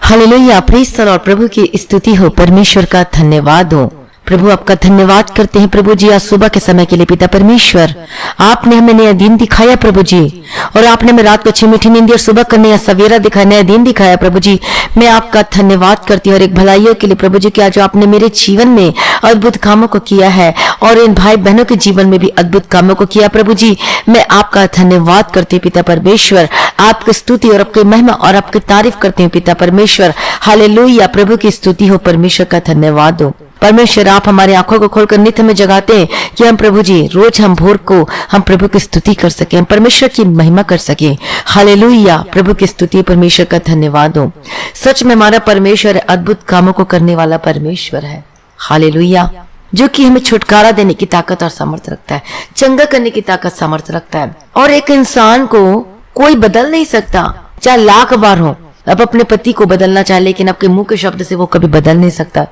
Hallelujah, praise the Lord. प्रभु की स्तुति हो, परमेश्वर का धन्यवाद हो। प्रभु आपका धन्यवाद करते हैं प्रभु जी आज सुबह के समय के लिए। पिता परमेश्वर, आपने हमें नया दिन दिखाया प्रभु जी, और आपने हमें रात को अच्छी मीठी नींद और सुबह का नया सवेरा दिखाया, नया दिन दिखाया प्रभु जी। मैं आपका धन्यवाद करती हूँ और एक भलाइयों के लिए प्रभु जी, क्या जो आपने मेरे जीवन में अद्भुत कामों को किया है और इन भाई बहनों के जीवन में भी अद्भुत कामों को किया प्रभु जी। मैं आपका धन्यवाद करती हूँ पिता परमेश्वर, आपकी स्तुति और आपकी महिमा और आपकी तारीफ करती हूँ पिता परमेश्वर। हालेलुया, प्रभु की स्तुति हो, परमेश्वर का धन्यवाद हो। परमेश्वर, आप हमारी आंखों को खोलकर नित्य में जगाते हैं कि हम प्रभु जी रोज हम भोर को हम प्रभु की स्तुति कर सकें, हम परमेश्वर की महिमा कर सकें। हालेलुया, प्रभु की स्तुति, परमेश्वर का धन्यवाद हो। सच में हमारा परमेश्वर अद्भुत कामों को करने वाला परमेश्वर है। हालेलुया, जो कि हमें छुटकारा देने की ताकत और सामर्थ्य रखता है, चंगा करने की ताकत सामर्थ्य रखता है। और एक इंसान को कोई बदल नहीं सकता, चाहे लाख बार हो। अब अपने पति को बदलना चाहे, लेकिन आपके मुंह के शब्द से वो कभी बदल नहीं सकता।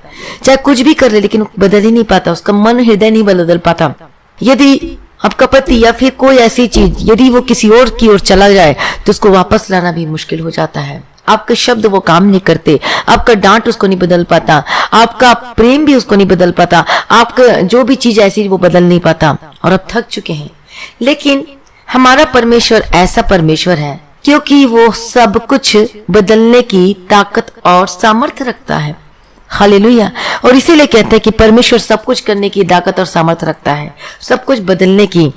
चाहे कुछ भी कर ले, लेकिन वो बदल ही नहीं पाता, उसका मन हृदय नहीं बदल पाता। यदि आपका पति या फिर कोई ऐसी चीज यदि वो किसी और की ओर चला जाए तो उसको वापस लाना भी मुश्किल हो जाता है। आपके शब्द वो काम नहीं करते, आपका डांट उसको नहीं बदल पाता, आपका प्रेम भी उसको नहीं बदल पाता, आपका जो भी चीज ऐसी वो बदल नहीं पाता, और अब थक चुके हैं। लेकिन हमारा परमेश्वर ऐसा परमेश्वर है क्योंकि वो सब कुछ बदलने की ताकत और सामर्थ्य रखता है। हालेलुया, और इसीलिए कहते हैं कि परमेश्वर सब कुछ करने की ताकत और सामर्थ्य रखता है, सब कुछ बदलने की।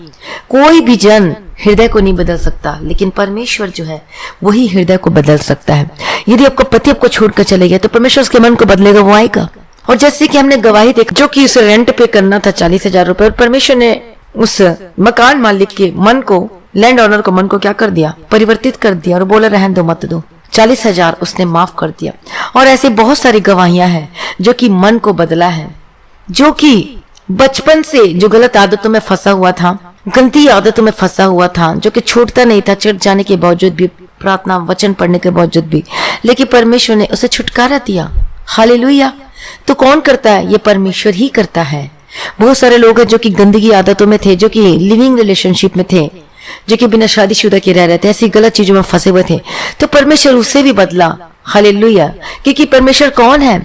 कोई भी जन हृदय को नहीं बदल सकता, लेकिन परमेश्वर जो है वही हृदय को बदल सकता है। यदि आपका पति आपको छोड़कर चले गया तो परमेश्वर उसके मन को बदलेगा, वो आएगा। और जैसे कि हमने गवाही देखी, जो कि उसे रेंट पे करना था 40,000 रुपए, और परमेश्वर ने उस मकान मालिक के मन को, लैंड ओनर को मन को क्या कर दिया, परिवर्तित कर दिया, और बोला रहने दो, मत दो। 40,000 उसने माफ कर दिया। और ऐसे बहुत सारी गवाहियां हैं जो कि मन को बदला है, जो कि बचपन से जो गलत आदतों में फंसा हुआ था, गंदी आदतों में फंसा हुआ था, जो कि छूटता नहीं था, चिढ़ जाने के बावजूद भी, प्रार्थना वचन पढ़ने के बावजूद भी, लेकिन परमेश्वर ने उसे छुटकारा दिया। हालेलुया, तो कौन करता है? ये परमेश्वर ही करता है। बहुत सारे लोग हैं जो कि गंदगी आदतों में थे, जो कि लिविंग रिलेशनशिप में थे, जो कि बिना शादीशुदा के रह रहे थे, ऐसी गलत चीजों में फंसे हुए थे, तो परमेश्वर उससे भी बदला। हालेलुया, क्योंकि परमेश्वर कौन है?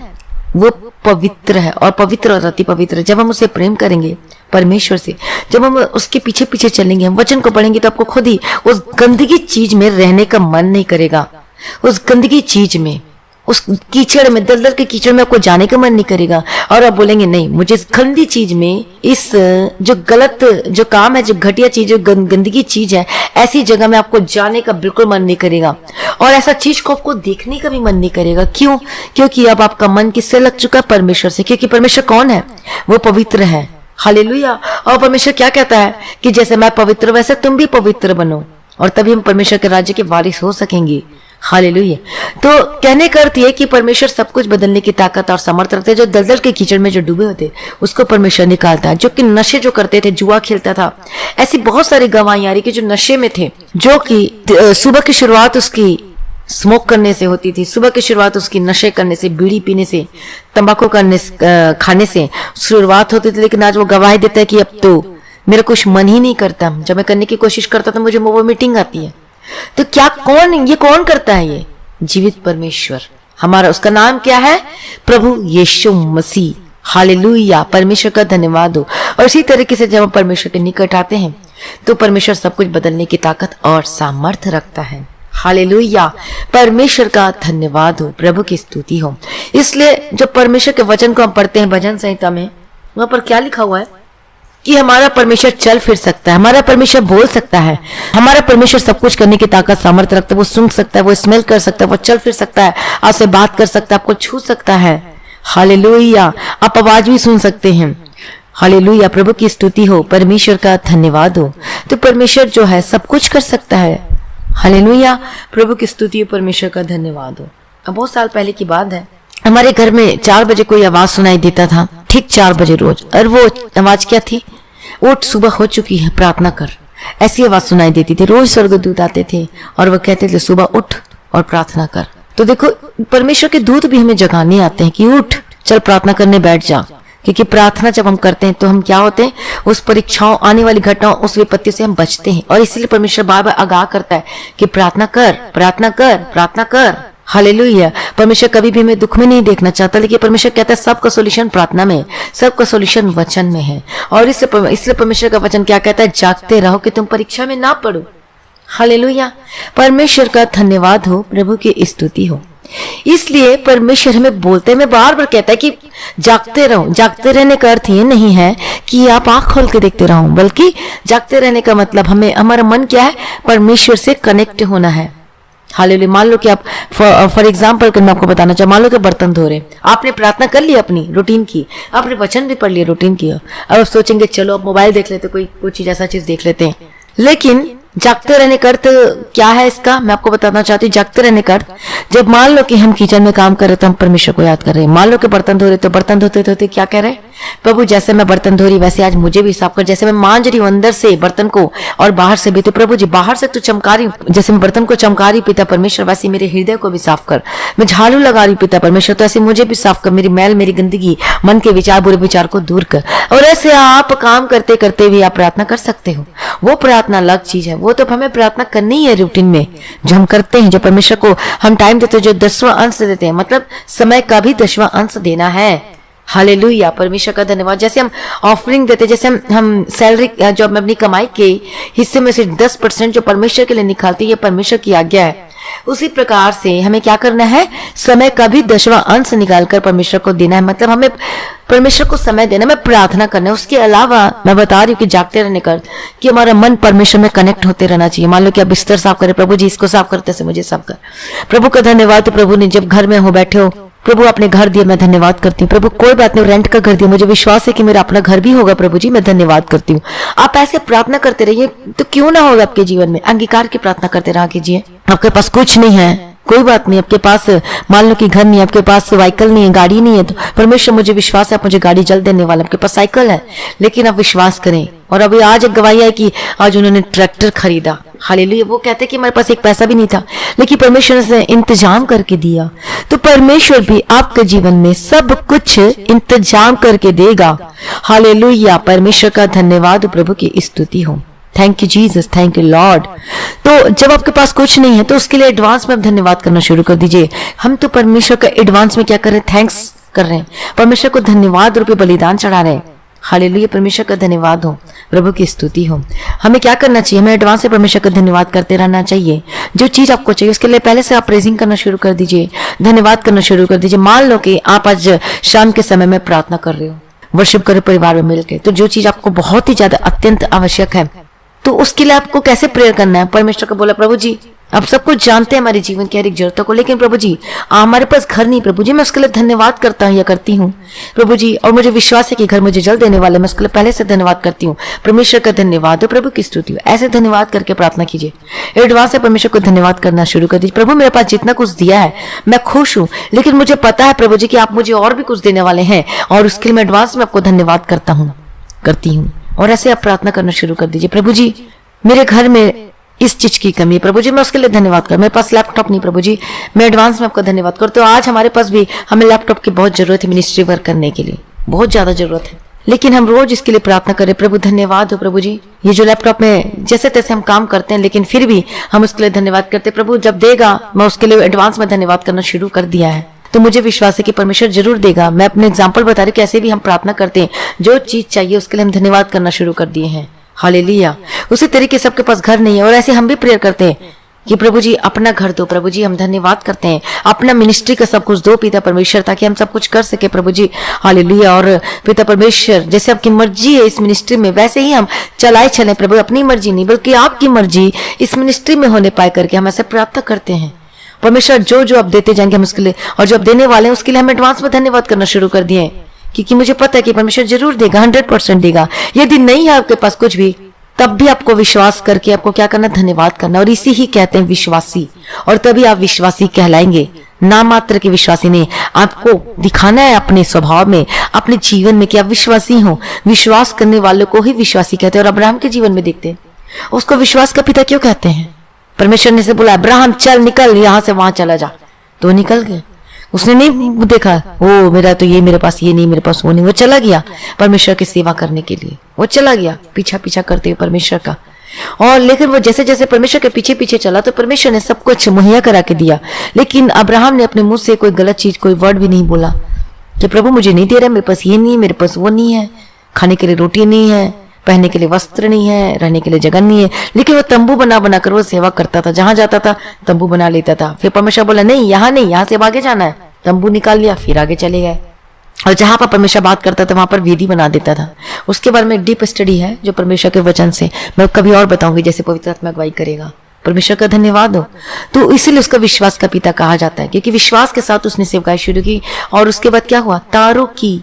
वो पवित्र है, और पवित्र और अति पवित्र है। जब हम उसे प्रेम करेंगे परमेश्वर से, जब हम उसके पीछे पीछे चलेंगे, हम वचन को पढ़ेंगे, तो आपको खुद ही उस गंदगी चीज में रहने का मन नहीं करेगा। उस गंदगी चीज में, उस कीचड़ में, दलदल के कीचड़ में आपको जाने का मन नहीं करेगा, और आप बोलेंगे नहीं, मुझे इस गंदी चीज में, इस जो गलत जो काम है, जो घटिया चीज, जो गंदगी चीज है, ऐसी जगह में आपको जाने का बिल्कुल मन नहीं करेगा, और ऐसा चीज को आपको देखने का भी मन नहीं करेगा। क्यों? क्योंकि अब आपका मन किससे लग चुका है? परमेश्वर से। क्योंकि परमेश्वर कौन है? वो पवित्र है। हालेलुया, और परमेश्वर क्या कहता है कि जैसे मैं पवित्र वैसे तुम भी पवित्र बनो, और तभी हम परमेश्वर के राज्य के वारिस हो सकेंगे। हालेलुया, तो कहने का अर्थ यह कि परमेश्वर सब कुछ बदलने की ताकत और सामर्थ्य रखते हैं। जो दलदल के कीचड़ में जो डूबे होते उसको परमेश्वर निकालता है। जो कि नशे जो करते थे, जुआ खेलता था, ऐसी बहुत सारी गवाहियां आ रही कि जो नशे में थे, जो कि सुबह की शुरुआत उसकी स्मोक करने से होती थी, सुबह की शुरुआत उसकी नशे करने से, बीड़ी पीने से, तंबाकू खाने से शुरुआत होती थी। लेकिन आज वो गवाही देता है कि अब तो मेरा कुछ मन ही नहीं करता, जब मैं करने की कोशिश करता तो मुझे वोमिटिंग आती है। तो क्या ये कौन करता है? ये जीवित परमेश्वर हमारा, उसका नाम क्या है? प्रभु यीशु मसीह। हालेलुया, परमेश्वर का धन्यवाद हो। और इसी तरीके से जब हम परमेश्वर के निकट आते हैं तो परमेश्वर सब कुछ बदलने की ताकत और सामर्थ्य रखता है। हालेलुया, परमेश्वर का धन्यवाद हो, प्रभु की स्तुति हो। इसलिए जब परमेश्वर के वचन को हम पढ़ते हैं भजन संहिता में, वहां पर क्या लिखा हुआ है कि हमारा परमेश्वर चल फिर सकता है, हमारा परमेश्वर बोल सकता है, हमारा परमेश्वर सब कुछ करने की ताकत सामर्थ्य रखता है। वो सुन सकता है, वो स्मेल कर सकता है, वो चल फिर सकता है, आपसे बात कर सकता है, आपको छू सकता है। हालेलुया, आप आवाज भी सुन सकते हैं। हालेलुया, प्रभु की स्तुति हो, परमेश्वर का धन्यवाद हो। तो परमेश्वर जो है सब कुछ कर सकता है। हालेलुया, प्रभु की स्तुति हो, परमेश्वर का धन्यवाद हो। अब बहुत साल पहले की बात है, हमारे घर में 4 बजे कोई आवाज सुनाई देता था, ठीक 4 बजे रोज। और वो आवाज क्या थी? उठ, सुबह हो चुकी है, प्रार्थना कर। ऐसी आवाज सुनाई देती थी। रोज स्वर्गदूत आते थे और वो कहते थे सुबह उठ और प्रार्थना कर। तो देखो, परमेश्वर के दूत भी हमें जगाने आते हैं कि उठ, चल प्रार्थना करने बैठ जा। क्योंकि प्रार्थना जब हम करते हैं तो हम क्या होते हैं? उस परीक्षाओं, आने वाली घटनाओं, उस विपत्तियों से हम बचते हैं। और इसलिए परमेश्वर बार बार आगाह करता है कि प्रार्थना कर, प्रार्थना कर, प्रार्थना कर। हालेलुया। परमेश्वर कभी भी हमें दुख में नहीं देखना चाहता, लेकिन परमेश्वर कहता है सबका सोल्यूशन प्रार्थना में, सबका सोल्यूशन वचन में है। और इसलिए परमेश्वर का वचन क्या कहता है, जागते रहो कि तुम परीक्षा में ना पड़ो। हालेलुया। परमेश्वर का धन्यवाद हो, प्रभु की स्तुति हो। इसलिए परमेश्वर हमें बोलते में बार बार कहता है कि जागते रहो। जागते रहने का अर्थ ये नहीं है कि आप आंख खोल के देखते रहो, बल्कि जागते रहने का मतलब हमें, हमारा मन क्या है, परमेश्वर से कनेक्ट होना है। हालेलुया। मान लो कि आप फॉर एग्जाम्पल मैं आपको बताना चाहूँ, मान लो कि बर्तन धो रहे, आपने प्रार्थना कर ली, अपनी रूटीन की, आपने वचन भी पढ़ लिया, रूटीन किया, अब आप सोचेंगे चलो अब मोबाइल देख लेते, कोई चीज ऐसा चीज देख लेते हैं। लेकिन जागते रहने का अर्थ क्या है इसका, मैं आपको बताना चाहती हूँ। जागते रहने का अर्थ, जब मान लो कि हम किचन में काम कर रहे तो हम परमेश्वर को याद कर रहे हैं। मान लो कि बर्तन धो रहे तो बर्तन धोते धोते क्या कह रहे हैं, प्रभु जैसे मैं बर्तन धो रही वैसे आज मुझे भी साफ कर, जैसे मैं मांज रही हूँ अंदर से बर्तन को और बाहर से भी, तो प्रभु जी बाहर से तो चमका रही हूँ, जैसे मैं बर्तन को चमका रही पिता परमेश्वर, वैसे मेरे हृदय को भी साफ कर। मैं झाड़ू लगा रही पिता परमेश्वर, तो ऐसे मुझे भी साफ कर, मेरी मैल, मेरी गंदगी, मन के विचार, बुरे विचार को दूर कर। और ऐसे आप काम करते करते भी आप प्रार्थना कर सकते हो। वो प्रार्थना अलग चीज है, वो तो हमें प्रार्थना करनी है रूटीन में, जो हम करते हैं, जो परमेश्वर को हम टाइम देते हैं, जो 10वां अंश देते हैं, मतलब समय का भी 10वां अंश देना है। हालेलुया। परमेश्वर का धन्यवाद। जैसे हम ऑफरिंग देते, जैसे हम सैलरी जो हम अपनी कमाई के हिस्से में से 10% जो परमेश्वर के लिए निकालते हैं, ये परमेश्वर की आज्ञा है। उसी प्रकार से हमें क्या करना है, समय का भी 10वां अंश निकालकर परमेश्वर को देना है। मतलब हमें परमेश्वर को समय देना, मैं प्रार्थना करना है। उसके अलावा मैं बता रही हूँ कि जागते रहने का कि हमारा मन परमेश्वर में कनेक्ट होते रहना चाहिए। मान लो कि आप बिस्तर साफ करें, प्रभु जी इसको साफ करते से मुझे साफ कर। प्रभु का धन्यवाद। तो प्रभु ने जब घर में हो बैठे हो, प्रभु आपने घर दिया, मैं धन्यवाद करती हूँ। प्रभु कोई बात नहीं, रेंट का घर दिया, मुझे विश्वास है कि मेरा अपना घर भी होगा, प्रभु जी मैं धन्यवाद करती हूँ। आप ऐसे प्रार्थना करते रहिए, तो क्यों ना होगा आपके जीवन में। अंगीकार की प्रार्थना करते रहा कीजिए। आपके पास कुछ नहीं है, कोई बात नहीं, आपके पास मान लो कि घर नहीं है, आपके पास व्हीकल नहीं है, गाड़ी नहीं है, तो परमेश्वर मुझे विश्वास है आप मुझे गाड़ी जल्द देने वाला। आपके पास साइकिल है, लेकिन आप विश्वास करें। और अभी आज एक गवाही है कि आज उन्होंने ट्रैक्टर खरीदा। हालेलुया। वो कहते कि हमारे पास एक पैसा भी नहीं था, लेकिन परमेश्वर ने इंतजाम करके दिया। तो परमेश्वर भी आपके जीवन में सब कुछ इंतजाम करके देगा। हालेलुया। परमेश्वर का धन्यवाद, प्रभु की स्तुति हो। Thank you Jesus, thank you Lord. तो जब आपके पास कुछ नहीं है तो उसके लिए एडवांस में आप धन्यवाद करना शुरू कर दीजिए। हम तो परमेश्वर का एडवांस में क्या कर रहे हैं, थैंक्स कर रहे हैं, परमेश्वर को धन्यवाद रूपी बलिदान चढ़ा रहे हैं। हालेलुया। परमेश्वर का धन्यवाद हो, प्रभु की स्तुति हो। हमें क्या करना चाहिए, हमें एडवांस से परमेश्वर का धन्यवाद करते रहना चाहिए। जो चीज आपको चाहिए उसके लिए पहले से आप प्रेजिंग करना शुरू कर दीजिए, धन्यवाद करना शुरू कर दीजिए। मान लो कि आप आज शाम के समय में प्रार्थना कर रहे हो, वर्शिप करो परिवार में मिलकर, तो जो चीज आपको बहुत ही ज्यादा अत्यंत आवश्यक है, तो उसके लिए आपको कैसे प्रेयर करना है। परमेश्वर को बोला, प्रभु जी आप सब कुछ जानते हैं हमारे जीवन की हर एक जरूरतों को, लेकिन प्रभु जी हमारे पास घर नहीं, प्रभु जी मैं उसके लिए धन्यवाद करता हूँ या करती हूँ प्रभु जी, और मुझे विश्वास है कि घर मुझे जल्द देने वाले, मैं उसके लिए पहले से धन्यवाद करती हूँ। परमेश्वर का धन्यवाद हो, प्रभु की स्तुति हो। ऐसे धन्यवाद करके प्रार्थना कीजिए, एडवांस से परमेश्वर को धन्यवाद करना शुरू कर दीजिए। प्रभु मेरे पास जितना कुछ दिया है मैं खुश हूँ, लेकिन मुझे पता है प्रभु जी कि आप मुझे और भी कुछ देने वाले हैं, और उसके लिए मैं एडवांस में आपको धन्यवाद करता हूँ, करती हूँ। और ऐसे आप प्रार्थना करना शुरू कर दीजिए, प्रभु जी मेरे घर में इस चीज की कमी है, प्रभु जी मैं उसके लिए धन्यवाद कर। मेरे पास लैपटॉप नहीं, प्रभु जी मैं एडवांस में आपका धन्यवाद करता हूँ। आज हमारे पास भी हमें लैपटॉप की बहुत जरूरत है, मिनिस्ट्री वर्क करने के लिए बहुत ज्यादा जरूरत है, लेकिन हम रोज इसके लिए प्रार्थना करें, प्रभु धन्यवाद हो प्रभु जी, ये जो लैपटॉप में जैसे तैसे हम काम करते हैं, लेकिन फिर भी हम उसके लिए धन्यवाद करते हैं। प्रभु जब देगा, मैं उसके लिए एडवांस में धन्यवाद करना शुरू कर दिया है, तो मुझे विश्वास है कि परमेश्वर जरूर देगा। मैं अपने एग्जाम्पल बता रही हूँ, कैसे भी हम प्रार्थना करते हैं, जो चीज चाहिए उसके लिए हम धन्यवाद करना शुरू कर दिए हैं। हालेलुया। उसी तरीके से सबके पास घर नहीं है, और ऐसे हम भी प्रेयर करते हैं कि प्रभु जी अपना घर दो, प्रभु जी हम धन्यवाद करते हैं, अपना मिनिस्ट्री का सब कुछ दो पिता परमेश्वर, ताकि हम सब कुछ कर सके प्रभु जी। हालेलुया। और पिता परमेश्वर जैसे आपकी मर्जी है इस मिनिस्ट्री में, वैसे ही हम चलाए चले प्रभु, अपनी मर्जी नहीं बल्कि आपकी मर्जी इस मिनिस्ट्री में होने पाए करके हम ऐसे प्रार्थना करते हैं। परमेश्वर जो जो आप देते जाएंगे हम उसके लिए, और जो आप देने वाले हैं उसके लिए हम एडवांस में धन्यवाद करना शुरू कर दिए, क्योंकि मुझे पता है कि परमेश्वर जरूर देगा, 100% देगा। यदि नहीं है आपके पास कुछ भी, तब भी आपको विश्वास करके आपको क्या करना, धन्यवाद करना। और इसी ही कहते हैं विश्वासी, और तभी आप विश्वासी कहलाएंगे, नाम मात्र के विश्वासी नहीं। आपको दिखाना है अपने स्वभाव में, अपने जीवन में कि आप विश्वासी हो। विश्वास करने वालों को ही विश्वासी कहते हैं। और अब्राहम के जीवन में देखते हैं, उसको विश्वास का पिता क्यों कहते हैं। परमेश्वर ने से बोला, अब्राहम चल निकल यहां से वहां चला जा, तो निकल गए। उसने नहीं देखा ओ मेरा तो ये, मेरे पास ये नहीं, मेरे पास वो नहीं, वो चला गया परमेश्वर की सेवा करने के लिए, वो चला गया पीछा पीछा करते हुए परमेश्वर का। और लेकिन वो जैसे जैसे परमेश्वर के पीछे पीछे चला तो परमेश्वर ने सब कुछ मुहैया करा के दिया। लेकिन अब्राहम ने अपने मुंह से कोई गलत चीज, कोई वर्ड भी नहीं बोला कि प्रभु मुझे नहीं दे रहा, मेरे पास ये नहीं है, मेरे पास वो नहीं है, खाने के लिए रोटी नहीं है, पहनने के लिए वस्त्र नहीं है, रहने के लिए जगह नहीं है। लेकिन वो तंबू बना बना कर वो सेवा करता था, जहां जाता था तंबू बना लेता था। फिर परमेश्वर बोला नहीं, यहाँ से आगे जाना है, तंबू निकाल लिया, फिर आगे चले गए। और जहां पर परमेश्वर बात करता था वहां पर वेदी बना देता था। उसके बारे में एक डीप स्टडी है जो परमेश्वर के वचन से मैं कभी और बताऊंगी, जैसे पवित्र आत्मा अगुवाई करेगा। परमेश्वर का धन्यवाद हो। तो इसीलिए उसका विश्वास का पिता कहा जाता है, क्योंकि विश्वास के साथ उसने सेवकाई शुरू की। और उसके बाद क्या हुआ, तारों की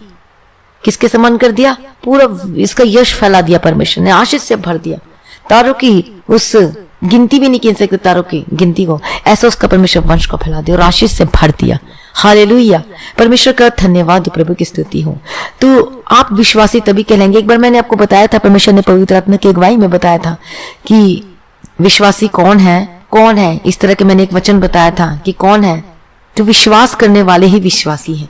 किसके समान कर दिया, पूरा इसका यश फैला दिया, परमेश्वर ने आशीष से भर दिया। तारों की उस गिनती भी नहीं गिन सकते, तारों की गिनती को, ऐसा उसका परमेश्वर वंश को फैला दिया और आशीष से भर दिया। हालेलुया, परमेश्वर का धन्यवाद, प्रभु की स्तुति हो। तो आप विश्वासी तभी कहलाएंगे। एक बार मैंने आपको बताया था, परमेश्वर ने पवित्र आत्मा की अगुवाई में बताया था कि विश्वासी कौन है। इस तरह के मैंने एक वचन बताया था कि कौन है, तो विश्वास करने वाले ही विश्वासी हैं।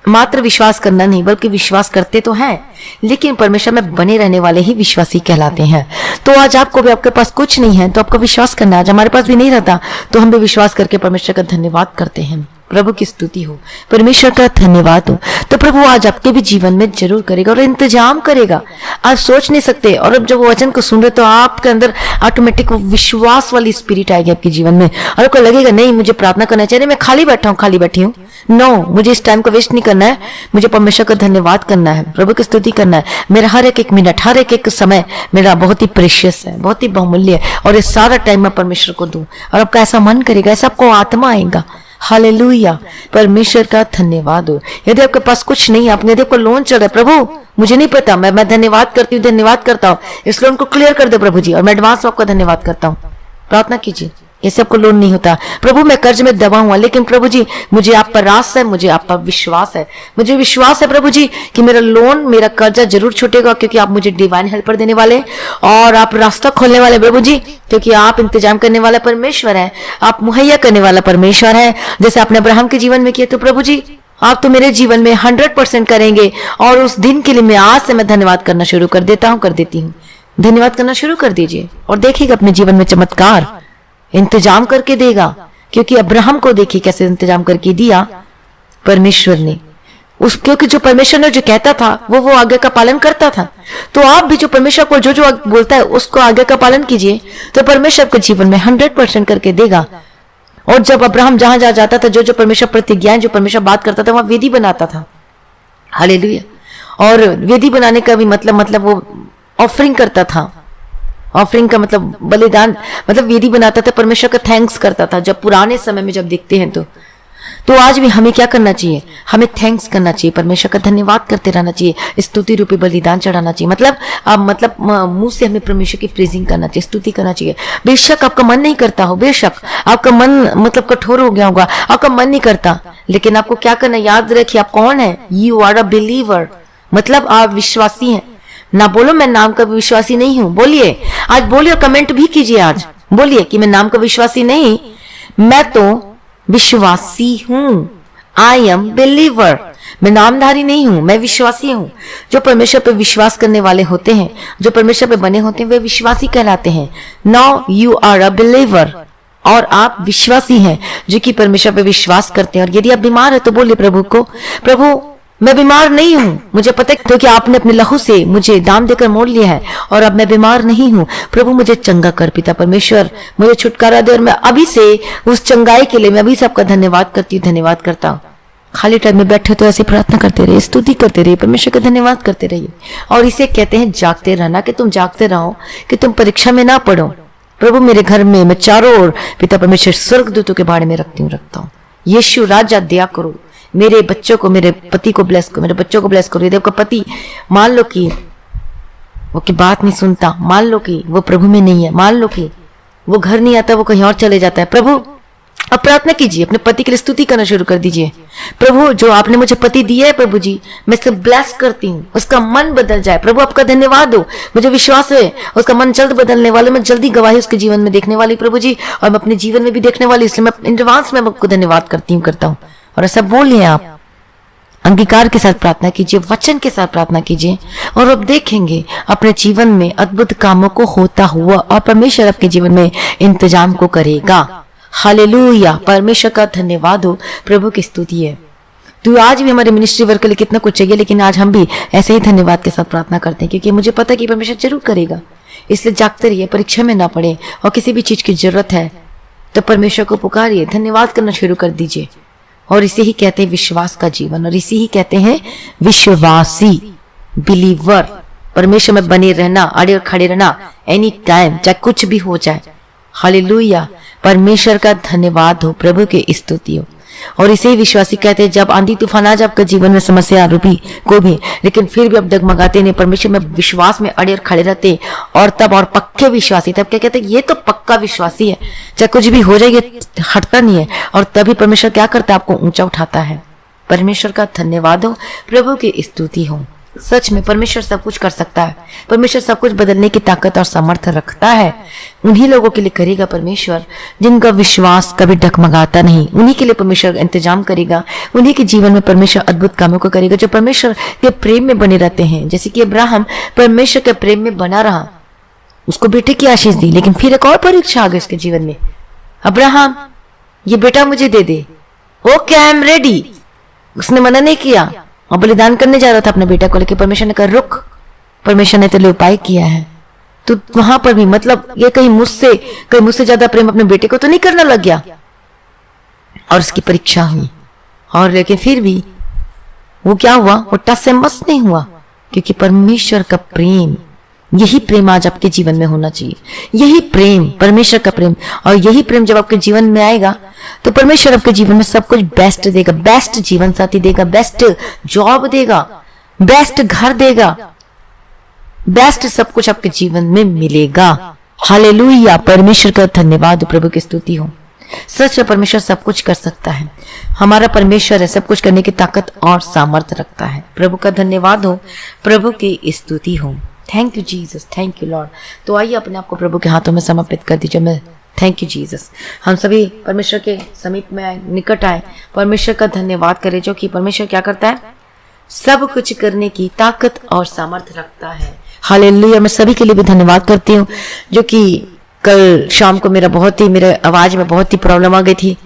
मात्र विश्वास करना नहीं, बल्कि विश्वास करते तो हैं, लेकिन परमेश्वर में बने रहने वाले ही विश्वासी कहलाते हैं। तो आज आपको भी, आपके पास कुछ नहीं है तो आपको विश्वास करना है। आज हमारे पास भी नहीं रहता तो हम भी विश्वास करके परमेश्वर का धन्यवाद करते हैं। प्रभु की स्तुति हो, परमेश्वर का धन्यवाद हो। तो प्रभु आज आपके भी जीवन में जरूर करेगा और इंतजाम करेगा। आप सोच नहीं सकते। और अब जब वो वचन को सुन रहे तो आपके अंदर ऑटोमेटिक विश्वास वाली स्पिरिट आएगी आपके जीवन में, और आपको लगेगा नहीं मुझे प्रार्थना करना चाहिए, मैं खाली बैठी हूँ। नो, मुझे इस टाइम को वेस्ट नहीं करना है, मुझे परमेश्वर का धन्यवाद करना है, प्रभु की स्तुति करना है। मेरा हर एक मिनट, हर एक समय मेरा बहुत ही प्रेशियस है, बहुत ही बहुमूल्य है, और ये सारा टाइम मैं परमेश्वर को दूं। और आपका ऐसा मन करेगा, ऐसा आपको आत्मा आएगा। हालेलुया, परमेश्वर का धन्यवाद हो। यदि आपके पास कुछ नहीं है, आपने यदि आपको लोन चल रहा है, प्रभु मुझे नहीं पता, मैं धन्यवाद करती हूँ, धन्यवाद करता हूँ, इस लोन को क्लियर कर दो प्रभु जी, और मैं एडवांस आपका धन्यवाद करता हूँ। प्रार्थना कीजिए, ऐसे आपको लोन नहीं होता। प्रभु मैं कर्ज में दबा हुआ, लेकिन प्रभु जी मुझे आप पर आस है, मुझे आप पर विश्वास है, मुझे विश्वास है प्रभु जी कि मेरा लोन, मेरा कर्जा जरूर छूटेगा, क्योंकि आप मुझे डिवाइन हेल्पर देने वाले और आप रास्ता खोलने वाले प्रभु जी, क्योंकि आप इंतजाम करने वाला परमेश्वर है, आप मुहैया करने वाला परमेश्वर है। जैसे आपने अब्राहम के जीवन में किया, तो प्रभु जी आप तो मेरे जीवन में 100% करेंगे। और उस दिन के लिए मैं आज से मैं धन्यवाद करना शुरू कर देता हूँ, कर देती हूँ। धन्यवाद करना शुरू कर दीजिए और देखिएगा अपने जीवन में चमत्कार इंतजाम करके देगा। क्योंकि अब्राहम को देखिए कैसे इंतजाम करके दिया परमेश्वर ने, क्योंकि जो परमेश्वर ने जो कहता था वो आज्ञा का पालन करता था। तो आप भी जो परमेश्वर को जो बोलता है उसको आज्ञा का पालन कीजिए, तो परमेश्वर आपके जीवन में 100% करके देगा। और जब अब्राहम जहां जहां जाता था, जो परमेश्वर प्रतिज्ञाएं, जो परमेश्वर बात करता था, वहां वेदी बनाता था। हालेलुया। और वेदी बनाने का भी मतलब वो ऑफरिंग करता था। ऑफरिंग का मतलब बलिदान, मतलब वेदी बनाता था, परमेश्वर का थैंक्स करता था। जब पुराने समय में जब देखते हैं तो आज भी हमें क्या करना चाहिए, हमें थैंक्स करना चाहिए, परमेश्वर का धन्यवाद करते रहना चाहिए, स्तुति रूपी बलिदान चढ़ाना चाहिए। मतलब मुंह से हमें परमेश्वर की प्रेजिंग करना चाहिए, स्तुति करना चाहिए। बेशक आपका मन नहीं करता हो, बेशक आपका मन मतलब कठोर हो गया होगा, आपका मन नहीं करता, लेकिन आपको क्या करना, याद रखिए आप कौन है, यू आर अ बिलीवर, मतलब आप विश्वासी हैं। ना बोलो मैं नाम का विश्वासी नहीं हूं, बोलिए आज, बोलिए और कमेंट भी कीजिए, आज बोलिए कि मैं नाम का विश्वासी नहीं, मैं तो विश्वासी हूं। आई एम बिलीवर, मैं नामधारी नहीं हूं, मैं विश्वासी हूं। जो परमेश्वर पे विश्वास करने वाले होते हैं, जो परमेश्वर पे बने होते हैं, वे विश्वासी कहलाते हैं। Now you are a believer, और आप विश्वासी हैं जो कि परमेश्वर पे विश्वास करते हैं। और यदि आप बीमार है तो बोलिए प्रभु को, प्रभु मैं बीमार नहीं हूं, मुझे पता है क्योंकि आपने अपने लहू से मुझे दाम देकर मोल लिया है, और अब मैं बीमार नहीं हूं। प्रभु मुझे चंगा कर, पिता परमेश्वर मुझे छुटकारा दे, और मैं अभी से उस चंगाई के लिए मैं अभी से आपका धन्यवाद करती हूँ, धन्यवाद करता हूँ। खाली टाइम में बैठे तो ऐसे प्रार्थना करते रहिए, स्तुति करते रहिए, परमेश्वर का धन्यवाद करते रहिए। और इसे कहते हैं जागते रहना, कि तुम जागते रहो, कि तुम परीक्षा में ना पढ़ो। प्रभु मेरे घर में मैं चारों ओर पिता परमेश्वर स्वर्गदूतों के बारे में रखता हूँ। यीशु राजा दया करो, मेरे बच्चों को, मेरे पति को ब्लेस करो, मेरे बच्चों को ब्लेस करो। यदि आपका पति मान लो कि वो की बात नहीं सुनता, मान लो कि वो प्रभु में नहीं है, मान लो कि वो घर नहीं आता, वो कहीं और चले जाता है, प्रभु अब प्रार्थना कीजिए, अपने पति के लिए स्तुति करना शुरू कर दीजिए। प्रभु जो आपने मुझे पति दिया है, प्रभु जी मैं इसे ब्लेस करती हूँ, उसका मन बदल जाए। प्रभु आपका धन्यवाद हो, मुझे विश्वास है उसका मन जल्द बदलने वाले, मैं जल्दी गवाही उसके जीवन में देखने वाली प्रभु जी, और मैं अपने जीवन में भी देखने वाली, इसलिए मैं एडवांस में आपको धन्यवाद करता हूँ। और ऐसा बोलिए आप, अंगीकार के साथ प्रार्थना कीजिए, वचन के साथ प्रार्थना कीजिए, और आप देखेंगे अपने जीवन में अद्भुत कामों को होता हुआ, और परमेश्वर आपके जीवन में इंतजाम को करेगा। हालेलुया, परमेश्वर का धन्यवाद हो, प्रभु की स्तुति है। तो आज भी हमारे मिनिस्ट्री वर्क के लिए कितना कुछ चाहिए, लेकिन आज हम भी ऐसे ही धन्यवाद के साथ प्रार्थना करते हैं, क्योंकि मुझे पता है कि परमेश्वर जरूर करेगा। इसलिए जागते रहिए, परीक्षा में ना पड़े, और किसी भी चीज की जरूरत है तो परमेश्वर को पुकारिए, धन्यवाद करना शुरू कर दीजिए। और इसे ही कहते हैं विश्वास का जीवन, और इसे ही कहते हैं विश्वासी, बिलीवर। परमेश्वर में बने रहना, अड़े और खड़े रहना एनी टाइम, चाहे कुछ भी हो जाए। हालेलुया, परमेश्वर का धन्यवाद हो, प्रभु की स्तुति हो। और इसे ही विश्वासी कहते हैं, जब आंधी तूफान आ जाए आपके जीवन में, समस्या रूपी को भी, लेकिन फिर भी आप डगमगाते नहीं, परमेश्वर में विश्वास में अड़े और खड़े रहते, और तब और पक्के विश्वासी, तब क्या कहते हैं, ये तो पक्का विश्वासी है, चाहे कुछ भी हो जाए ये हटता नहीं है। और तभी परमेश्वर क्या करता है, आपको ऊंचा उठाता है। परमेश्वर का धन्यवाद हो, प्रभु की स्तुति हो। सच में परमेश्वर सब कुछ कर सकता है, परमेश्वर सब कुछ बदलने की ताकत और सामर्थ्य रखता है। उन्हीं लोगों के लिए करेगा परमेश्वर जिनका विश्वास कभी डगमगाता नहीं, उन्हीं के लिए परमेश्वर इंतजाम करेगा, उन्हीं के जीवन में परमेश्वर अद्भुत कामों को करेगा, जो परमेश्वर के प्रेम में बने रहते हैं। जैसे कि अब्राहम परमेश्वर के प्रेम में बना रहा, उसको बेटे की आशीष दी, लेकिन फिर एक और परीक्षा आ गई उसके जीवन में, अब्राहम ये बेटा मुझे दे दे, ओके आई एम रेडी। उसने मना नहीं किया और बलिदान करने जा रहा था अपने बेटा को, लेकिन परमेश्वर ने कहा रुक, परमेश्वर ने तेरे लिए उपाय किया है। तो वहां पर भी मतलब ये कहीं मुझसे ज्यादा प्रेम अपने बेटे को तो नहीं करने लग गया। और उसकी परीक्षा हुई, और लेकिन फिर भी वो क्या हुआ, वो टस से मस नहीं हुआ, क्योंकि परमेश्वर का प्रेम, यही प्रेम आज आपके जीवन में होना चाहिए। यही प्रेम, परमेश्वर का प्रेम, और यही प्रेम जब आपके जीवन में आएगा तो परमेश्वर आपके जीवन में सब कुछ बेस्ट देगा, बेस्ट जीवन साथी देगा, बेस्ट जॉब देगा, बेस्ट घर देगा, बेस्ट सब कुछ आपके जीवन में मिलेगा। हालेलुया, परमेश्वर का धन्यवाद, प्रभु की स्तुति हो। सच में परमेश्वर सब कुछ कर सकता है, हमारा परमेश्वर है, सब कुछ करने की ताकत और सामर्थ्य रखता है। प्रभु का धन्यवाद हो, प्रभु की स्तुति हो। Thank you Jesus, thank you Lord. तो आइए अपने आप को प्रभु के हाथों में समर्पित कर दीजिए। मैं थैंक यू जीसस, हम सभी परमेश्वर के समीप में आए, निकट आए, परमेश्वर का धन्यवाद करें, जो कि परमेश्वर क्या करता है, सब कुछ करने की ताकत और सामर्थ्य रखता है। हालेलुया, मैं सभी के लिए भी धन्यवाद करती हूँ, जो कि कल शाम को मेरे आवाज में बहुत ही प्रॉब्लम आ गई थी,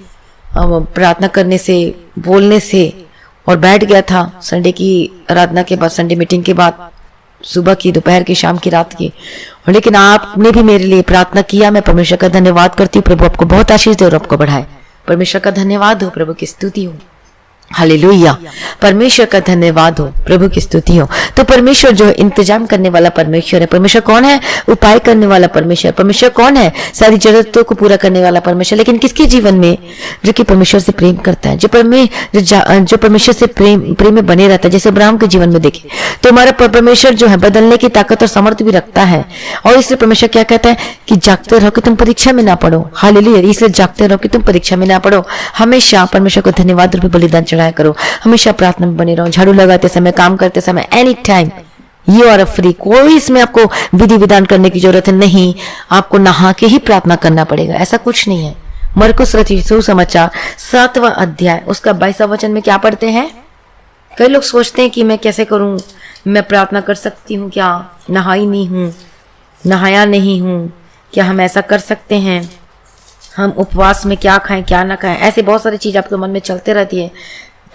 प्रार्थना करने से, बोलने से, और बैठ गया था संडे की आराधना के बाद, संडे मीटिंग के बाद, सुबह की, दोपहर की, शाम की, रात की। लेकिन आपने भी मेरे लिए प्रार्थना किया, मैं परमेश्वर का धन्यवाद करती हूँ। प्रभु आपको बहुत आशीष दे और आपको बढ़ाए। परमेश्वर का धन्यवाद हो, प्रभु की स्तुति हो। हालेलुया, परमेश्वर का धन्यवाद हो, प्रभु की स्तुति हो। तो परमेश्वर जो इंतजाम करने वाला परमेश्वर है। परमेश्वर कौन है, उपाय करने वाला परमेश्वर। परमेश्वर कौन है, सारी जरूरतों को पूरा करने वाला परमेश्वर। लेकिन किसके जीवन में, जो कि परमेश्वर से प्रेम करता है, जो परमेश्वर से प्रेम में बने रहता है। जैसे अब्राहम के जीवन में देखे तो हमारा परमेश्वर जो है बदलने की ताकत और सामर्थ्य भी रखता है। और इसलिए परमेश्वर क्या कहता है कि जागते रहो कि तुम परीक्षा में ना पड़ो। हालेलुया, इसलिए जागते रहो कि तुम परीक्षा में ना पड़ो। हमेशा परमेश्वर को धन्यवाद रूपी बलिदान करो, हमेशा प्रार्थना में बने रहो, झाड़ू लगाते समय, काम करते समय, any time you are free. कोई इसमें आपको विधि विधान करने की जरूरत नहीं, आपको नहा के ही प्रार्थना करना पड़ेगा, ऐसा कुछ नहीं है। मरकुस रचित सुसमाचार 7वां अध्याय उसका 22वां वचन में क्या पढ़ते हैं। कई लोग सोचते हैं कि मैं कैसे करूं, मैं प्रार्थना कर सकती हूँ क्या, नहाई नहीं हूं, नहाया नहीं हूं, क्या हम ऐसा कर सकते हैं, हम उपवास में क्या खाएं क्या ना खाएं, ऐसे बहुत सारी चीज आपके मन में चलते रहती है।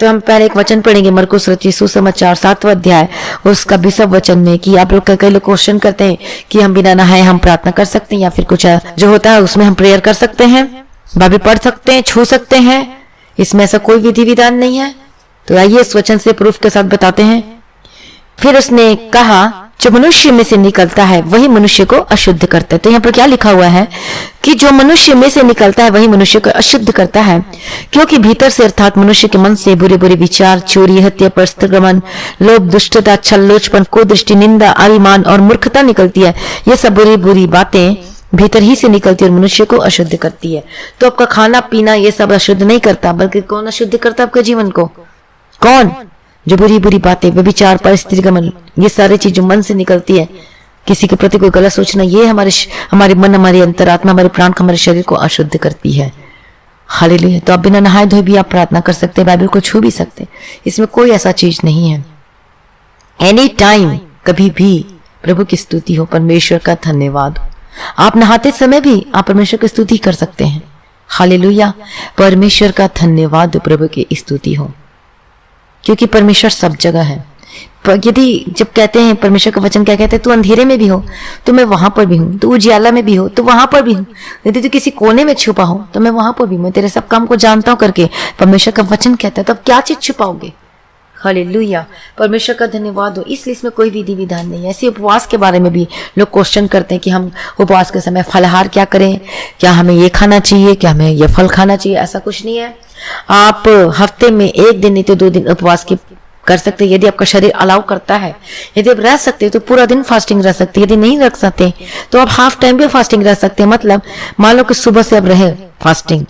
तो हम पहले एक वचन पढ़ेंगे, मरकुस रचित सुसमाचार 7वां अध्याय उसका 20वां वचन में, कि आप लोग कई लोग क्वेश्चन करते हैं कि हम बिना नहाए हम प्रार्थना कर सकते हैं, या फिर कुछ जो होता है उसमें हम प्रेयर कर सकते हैं, बाइबल पढ़ सकते हैं, छू सकते हैं, इसमें ऐसा कोई विधि विधान नहीं है। तो आइए इस वचन से प्रूफ के साथ बताते हैं। फिर उसने कहा, जो मनुष्य में से निकलता है वही मनुष्य को अशुद्ध करता है। तो यहाँ पर क्या लिखा हुआ है कि जो मनुष्य में से निकलता है वही मनुष्य को अशुद्ध करता है, क्योंकि भीतर से अर्थात मनुष्य के मन से बुरे बुरे विचार, चोरी, हत्या, परस्त्रगमन, लोभ, दुष्टता, छल्लोचपन, कुदृष्टि, निंदा, अभिमान और मूर्खता निकलती है। ये सब बुरी बुरी बातें भीतर ही से निकलती है और मनुष्य को अशुद्ध करती है। तो आपका खाना पीना ये सब अशुद्ध नहीं करता, बल्कि कौन अशुद्ध करता है आपके जीवन को, कौन, जो बुरी बुरी बातें, व्यभिचार, परस्त्रीगमन, ये सारी चीज जो मन से निकलती है, किसी के प्रति कोई गलत सोचना, ये हमारे मन, हमारी अंतरात्मा, हमारे प्राण, हमारे शरीर को अशुद्ध करती है। हालेलुया। तो आप बिना नहाए धोए भी आप प्रार्थना कर सकते हैं, बाइबल को छू भी सकते हैं, इसमें कोई ऐसा चीज नहीं है। एनी टाइम, कभी भी प्रभु की स्तुति हो, परमेश्वर का धन्यवाद हो। आप नहाते समय भी आप परमेश्वर की स्तुति कर सकते हैं। हालेलुया, परमेश्वर का धन्यवाद, प्रभु की स्तुति हो, क्योंकि परमेश्वर सब जगह है। यदि जब कहते हैं परमेश्वर का वचन क्या कहते हैं, तू अंधेरे में भी हो तो मैं वहां पर भी हूँ, तू उजियाला में भी हो तो वहां पर भी हूँ, यदि तू किसी कोने में छुपा हो तो मैं वहां पर भी हूँ, मैं तेरे सब काम को जानता हूँ करके परमेश्वर का वचन कहता है, तब क्या चीज छुपाओगे। हालेलुया, परमेश्वर का धन्यवाद हो। इसलिए इसमें कोई विधि विधान नहीं है। ऐसे उपवास के बारे में भी लोग क्वेश्चन करते हैं कि हम उपवास के समय फलाहार क्या करें, क्या हमें ये खाना चाहिए, क्या हमें ये फल खाना चाहिए। ऐसा कुछ नहीं है। आप हफ्ते में 1 दिन नहीं तो 2 दिन उपवास की कर सकते हैं, यदि आपका शरीर अलाउ करता है। यदि आप रह सकते हैं तो पूरा दिन फास्टिंग रह सकते हैं, यदि नहीं रख सकते तो आप हाफ टाइम भी फास्टिंग रह सकते हैं। मतलब मान लो कि सुबह से आप रहे फास्टिंग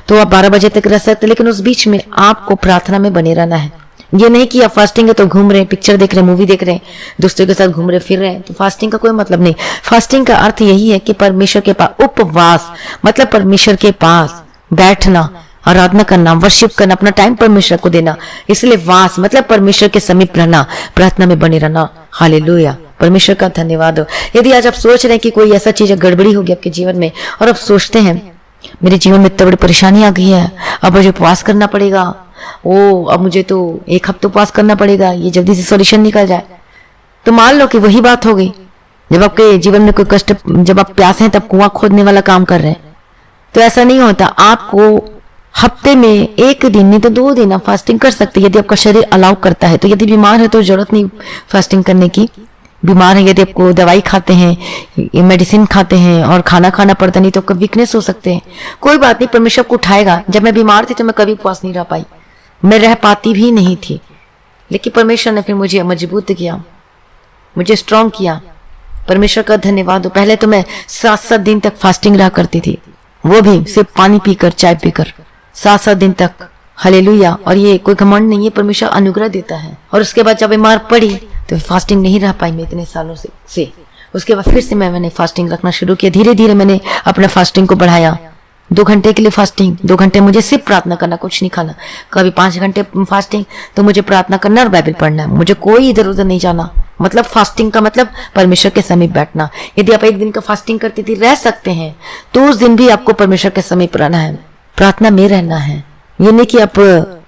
तो आप 12 बजे तक रह सकते हैं, लेकिन उस बीच में आपको प्रार्थना में बने रहना है। ये नहीं कि आप फास्टिंग है तो घूम रहे हैं, पिक्चर देख रहे हैं, मूवी देख रहे हैं, दोस्तों के साथ घूम रहे फिर रहे हैं, तो फास्टिंग का कोई मतलब नहीं। फास्टिंग का अर्थ यही है कि परमेश्वर के पास उपवास, मतलब परमेश्वर के पास बैठना, आराधना करना, वर्शिप करना, अपना टाइम परमेश्वर को देना। इसलिए वास मतलब परमेश्वर के समीप रहना, प्रार्थना में बने रहना। हालेलुया, परमेश्वर का धन्यवाद हो। यदि आज आप सोच रहे हैं कि कोई ऐसा चीज गड़बड़ी होगी आपके जीवन में और आप सोचते हैं मेरे जीवन में इतनी बड़ी परेशानी आ गई है, अब मुझे उपवास करना पड़ेगा, अब मुझे तो 1 हफ्ता उपवास करना पड़ेगा, ये जल्दी से सॉल्यूशन निकल जाए, तो मान लो कि वही बात हो गई। जब आपके जीवन में कोई कष्ट, जब आप प्यासे हैं तब कुआं खोदने वाला काम कर रहे हैं, तो ऐसा नहीं होता। आपको हफ्ते में 1 दिन नहीं तो 2 दिन आप फास्टिंग कर सकते हैं, यदि आपका शरीर अलाउ करता है। तो यदि बीमार है तो जरूरत नहीं फास्टिंग करने की। बीमार है, यदि आपको दवाई खाते हैं, मेडिसिन खाते हैं और खाना खाना पड़ता नहीं तो वीकनेस हो सकते हैं, कोई बात नहीं, परमेश्वर को उठाएगा। जब मैं बीमार थी तो मैं कभी उपवास नहीं रह पाई, मैं रह पाती भी नहीं थी, लेकिन परमेश्वर ने फिर मुझे मजबूत किया, मुझे स्ट्रांग किया। परमेश्वर का धन्यवाद हो। पहले तो मैं 7-7 दिन तक फास्टिंग रहा करती थी, वो भी सिर्फ पानी पीकर, चाय पीकर, 7-7 दिन तक। हालेलुया। और ये कोई घमंड नहीं है, परमेश्वर अनुग्रह देता है। और उसके बाद जब बीमार पड़ी तो फास्टिंग नहीं रह पाई मैं इतने सालों से। उसके बाद फिर से मैंने फास्टिंग रखना शुरू किया। धीरे धीरे मैंने अपना फास्टिंग को बढ़ाया। 2 घंटे के लिए फास्टिंग, 2 घंटे मुझे सिर्फ प्रार्थना करना, कुछ नहीं खाना। कभी 5 घंटे फास्टिंग, तो मुझे प्रार्थना करना और बाइबल पढ़ना है, मुझे कोई इधर उधर नहीं जाना। मतलब फास्टिंग का मतलब परमेश्वर के समीप बैठना। यदि आप 1 दिन का फास्टिंग करती थी, रह सकते हैं, तो उस दिन भी आपको परमेश्वर के समीप रहना है, प्रार्थना में रहना है। ये नहीं कि आप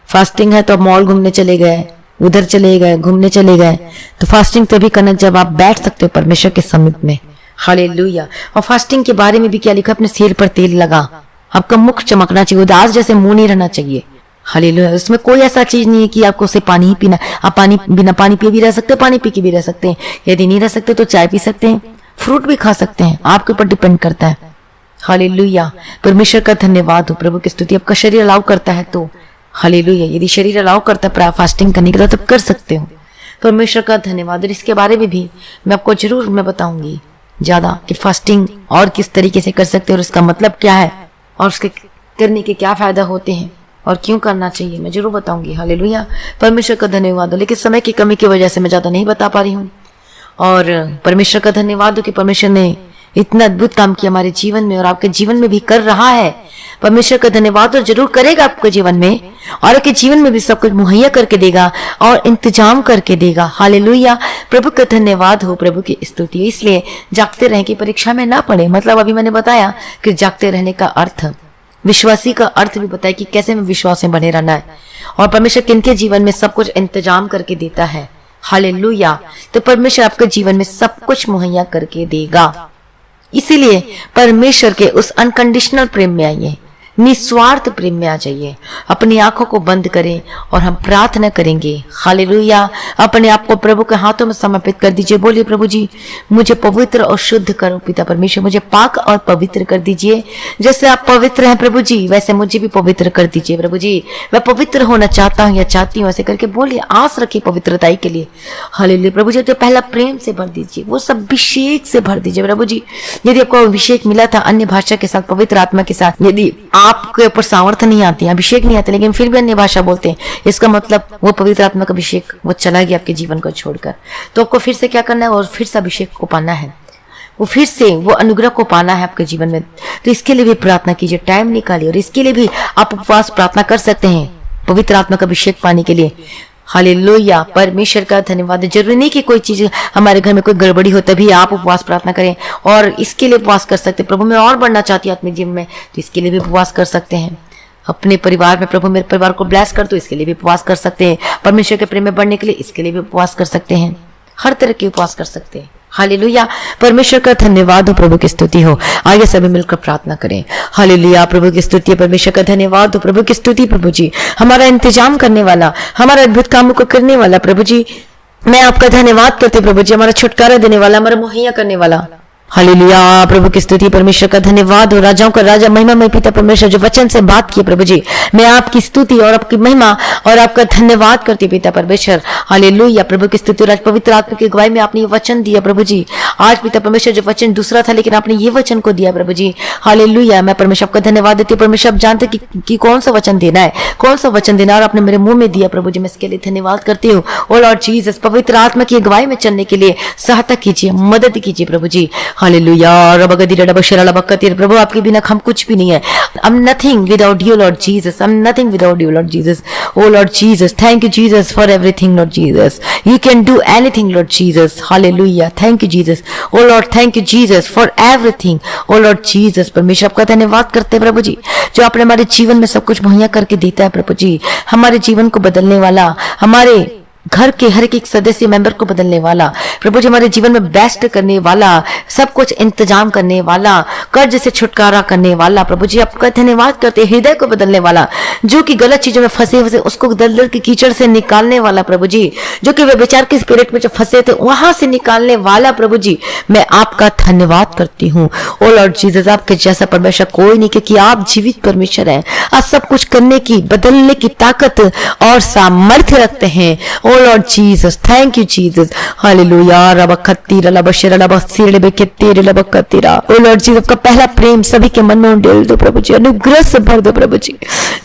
फास्टिंग है तो आप मॉल घूमने चले गए, उधर चले गए, घूमने चले गए। तो फास्टिंग तभी करना जब आप बैठ सकते हो परमेश्वर के समीप में। हालेलुया। और फास्टिंग के बारे में भी क्या लिखा, अपने सिर पर तेल लगा, आपका मुख चमकना चाहिए, उदास जैसे मुंह नहीं रहना चाहिए। हालेलुया। उसमें कोई ऐसा चीज नहीं है कि आपको सिर्फ पानी ही पीना। आप पानी बिना पानी पिए भी रह सकते हैं, पानी पी के भी रह सकते हैं। यदि नहीं रह सकते तो चाय पी सकते हैं, फ्रूट भी खा सकते हैं, आपके ऊपर डिपेंड करता है। हालेलुया। परमेश्वर का धन्यवाद हो, प्रभु की स्तुति। आपका शरीर अलाउ करता है तो हालेलुया। यदि शरीर अलाउ करता है फास्टिंग करने के लिए तब कर सकते हो। परमेश्वर का धन्यवाद। और इसके बारे में भी मैं आपको जरूर बताऊंगी ज्यादा कि फास्टिंग और किस तरीके से कर सकते हैं और इसका मतलब क्या है और उसके करने के क्या फायदा होते हैं और क्यों करना चाहिए, मैं जरूर बताऊंगी। हालेलुया। परमेश्वर का धन्यवाद हो। लेकिन समय की कमी की वजह से मैं ज्यादा नहीं बता पा रही हूँ। और परमेश्वर का धन्यवाद हो कि परमेश्वर ने इतना अद्भुत काम किया हमारे जीवन में और आपके जीवन में भी कर रहा है। परमेश्वर का धन्यवाद और जरूर करेगा आपके जीवन में, और आपके जीवन में भी सब कुछ मुहैया करके देगा और इंतजाम करके देगा। हालेलुया। प्रभु का धन्यवाद हो, प्रभु की स्तुति। इसलिए जागते रहें कि परीक्षा में ना पड़े। मतलब अभी मैंने बताया कि जागते रहने का अर्थ, विश्वासी का अर्थ भी बताया कि कैसे में विश्वास में बने रहना है। और परमेश्वर किनके जीवन में सब कुछ इंतजाम करके देता है। हालेलुया। तो परमेश्वर आपके जीवन में सब कुछ मुहैया करके देगा। इसीलिए परमेश्वर के उस अनकंडीशनल प्रेम में आइए, निस्वार्थ प्रेम में आ जाइए। अपनी आंखों को बंद करें और हम प्रार्थना करेंगे। हालेलुया। अपने आप को प्रभु के हाथों में समर्पित कर दीजिए। बोलिए, प्रभु जी मुझे पवित्र और शुद्ध करो। पिता परमेश्वर मुझे पाक और पवित्र कर दीजिए। जैसे आप पवित्र हैं प्रभु जी, वैसे मुझे भी पवित्र कर दीजिए। प्रभु जी मैं पवित्र होना चाहता हूँ या चाहती हूँ, ऐसे करके बोलिए, आस रखिए पवित्रताई के लिए। हालेलुया। प्रभु जी तो पहला प्रेम से भर दीजिए, वो सब अभिषेक से भर दीजिए। प्रभु जी यदि आपको अभिषेक मिला था अन्य भाषा के साथ, पवित्र आत्मा के साथ, यदि आपके ऊपर सामर्थ्य नहीं आती, अभिषेक नहीं आते, लेकिन फिर भी अन्य भाषा बोलते हैं, इसका मतलब वो पवित्र आत्मा का अभिषेक वो चला गया आपके जीवन को छोड़कर। तो आपको फिर से क्या करना है और फिर से अभिषेक को पाना है। वो फिर से वो अनुग्रह को पाना है आपके जीवन में, तो इसके लिए भी प्रार्थना कीजिए, टाइम निकालिए। और इसके लिए भी आप उपवास प्रार्थना कर सकते हैं पवित्र आत्मा का अभिषेक पाने के लिए। हालेलुया, परमेश्वर का धन्यवाद। जरूरी नहीं कि कोई चीज हमारे घर में कोई गड़बड़ी हो तभी आप उपवास प्रार्थना करें, और इसके लिए उपवास कर सकते हैं। प्रभु मैं और बढ़ना चाहती हूँ अपने जीवन में, तो इसके लिए भी उपवास कर सकते हैं। अपने परिवार में प्रभु मेरे परिवार को ब्लेस कर, तो इसके लिए भी उपवास कर सकते हैं। परमेश्वर के प्रेम में बढ़ने के लिए इसके लिए भी उपवास कर सकते हैं। हर तरह के उपवास कर सकते हैं। हालेलुया, परमेश्वर का धन्यवाद हो, प्रभु की स्तुति हो। आइए सभी मिलकर प्रार्थना करें। हालेलुया, प्रभु की स्तुति, परमेश्वर का धन्यवाद हो, प्रभु की स्तुति। प्रभु जी, हमारा इंतजाम करने वाला, हमारा अद्भुत कामों को करने वाला प्रभु जी, मैं आपका धन्यवाद करती हूं प्रभु जी। हमारा छुटकारा देने वाला, हमारा मुहैया करने वाला। हालेलुया, प्रभु की स्तुति, परमेश्वर का धन्यवाद हो। राजाओं का राजा, महिमामय पिता परमेश्वर, जो वचन से बात किए प्रभु जी, मैं आपकी स्तुति और आपकी महिमा और आपका धन्यवाद करती पिता परमेश्वर। हालेलुया, प्रभु की स्तुति। आज पवित्र आत्मा की अगुवाई में आपने ये वचन दिया प्रभु जी। आज पिता परमेश्वर जो वचन दूसरा था, लेकिन आपने ये वचन को दिया प्रभु जी। हालेलुया, मैं परमेश्वर आपका धन्यवाद देती हूँ। परमेश्वर आप जानते कि कौन सा वचन देना है, कौन सा वचन देना, और आपने मेरे मुंह में दिया प्रभु जी। मैं इसके लिए धन्यवाद करती हूँ। ओ लॉर्ड जीसस, पवित्र आत्मा की अगुवाई में चलने के लिए सहायता कीजिए, मदद कीजिए प्रभु जी। हालेलुया, प्रभु आपके बिना हम कुछ भी नहीं है। I'm nothing without you, Lord Jesus. I'm nothing without you, Lord Jesus. Oh Lord Jesus, thank you Jesus for everything, Lord Jesus. You can do anything, Lord Jesus. Hallelujah. Thank you Jesus. Oh Lord, thank you Jesus for everything. Oh Lord Jesus, परमेश्वर आपका धन्यवाद करते हैं प्रभु जी, जो आपने हमारे जीवन में सब कुछ मुहैया करके देता है प्रभु जी। हमारे जीवन को बदलने वाला, हमारे घर के हर एक सदस्य मेंबर को बदलने वाला प्रभु जी, हमारे जीवन में बेस्ट करने वाला, सब कुछ इंतजाम करने वाला, कर्ज से छुटकारा करने वाला प्रभु जी, आपका धन्यवाद करते हैं। हृदय को बदलने वाला, जो कि गलत चीजों में फंसे हुए उसको दलदल के कीचड़ से निकालने वाला प्रभु जी, जो कि वे विचार के स्पिरिट में जो फंसे थे वहां से निकालने वाला प्रभु जी, मैं आपका धन्यवाद करती हूँ। ओ लॉर्ड जीसस, आपके जैसा परमेश्वर कोई नहीं, क्योंकि आप जीवित परमेश्वर हैं। आप सब कुछ करने की, बदलने की ताकत और सामर्थ्य रखते हैं। Oh Lord Jesus, thank you Jesus. Hallelujah, रबखत्तीरा लबशरा लबसीरे बेकेतीरे लबकत्तीरा। ओ लॉर्ड जीसस, आपका पहला प्रेम सभी के मन में उंडेल दो प्रभु जी, अनुग्रह से भर दो प्रभु जी।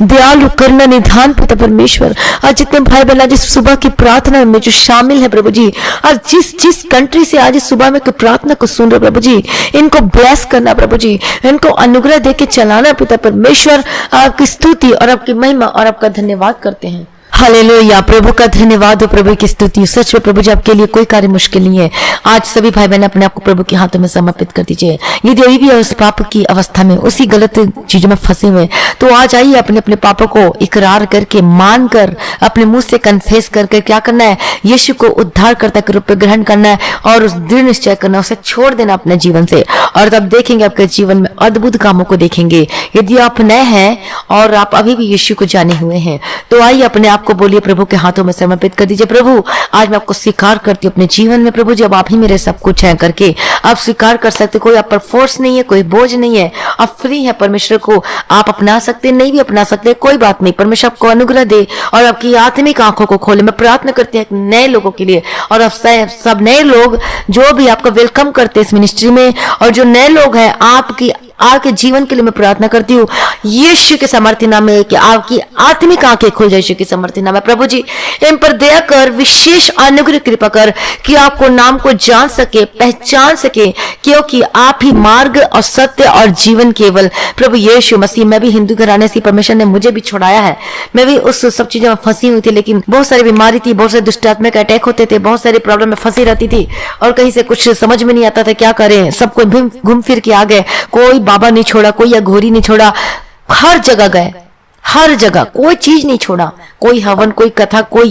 दयालु करना निधान पिता परमेश्वर, आज जितने भाई बहन आज सुबह की प्रार्थना में जो शामिल है प्रभु जी, आज जिस कंट्री से आज सुबह में प्रार्थना को सुन रहे प्रभु जी, इनको ब्लेस करना प्रभु जी, इनको अनुग्रह देके चलाना पिता परमेश्वर। आपकी स्तुति और आपकी महिमा और आपका धन्यवाद करते हैं। हालेलुया, प्रभु का धन्यवाद हो, प्रभु की स्तुति। सच में प्रभु जी, आपके लिए कोई कार्य मुश्किल नहीं है। आज सभी भाई बहन अपने आप को प्रभु के हाथों में समर्पित कर दीजिए। यदि अभी भी उस पाप की अवस्था में, उसी गलत चीजों में फंसे हुए, तो आज आइए अपने अपने पापों को इकरार करके, मान कर, अपने मुंह से कन्फेस करके क्या करना है, यीशु को उद्धारकर्ता के रूप में ग्रहण करना है और उस दृढ़ निश्चय करना, उसे छोड़ देना अपने जीवन से, और तब देखेंगे आपके जीवन में अद्भुत कामों को देखेंगे। यदि आप नए हैं और आप अभी भी यीशु को जाने हुए हैं, तो आइए अपने आप को बोलिए, प्रभु के हाथों में समर्पित कर दीजिए। प्रभु, आज मैं आपको स्वीकार करती हूँ अपने जीवन में प्रभु जी, अब आप ही मेरे सब कुछ हैं करके आप स्वीकार कर सकते। कोई आप पर फोर्स नहीं है, कोई बोझ नहीं है, आप फ्री है। परमेश्वर को आप अपना सकते, नहीं भी अपना सकते, कोई बात नहीं। परमेश्वर आपको अनुग्रह दे और आपकी आत्मिक आंखों को खोले। मैं प्रार्थना करती हूँ नए लोगों के लिए, और अब सब नए लोग जो भी आपका वेलकम करते हैं इस मिनिस्ट्री में, और जो नए लोग हैं आपके जीवन के लिए मैं प्रार्थना करती हूँ यीशु के सामर्थ्य नाम में, कि आपकी आत्मिक आंखें खुल जाए यीशु के सामर्थ्य नाम में। प्रभु जी, इन पर दया कर, विशेष अनुग्रह कृपा कर, कि आपको नाम को जान सके, पहचान सके, क्योंकि आप ही मार्ग और सत्य और जीवन केवल। प्रभु यीशु मसीह, मैं भी हिंदू घराने से परमेश्वर ने मुझे भी छुड़ाया है। मैं भी उस सब चीजों में फंसी हुई थी, लेकिन बहुत सारी बीमारी थी, बहुत सारे दुष्ट आत्मा के अटैक होते थे, बहुत सारी प्रॉब्लम में फंसी रहती थी, और कहीं से कुछ समझ में नहीं आता था क्या करें। सबको घूम फिर के आ गए, कोई बाबा नहीं छोड़ा, कोई अघोरी नहीं छोड़ा, हर जगह गए, हर जगह कोई चीज नहीं छोड़ा, कोई हवन, कोई कथा, कोई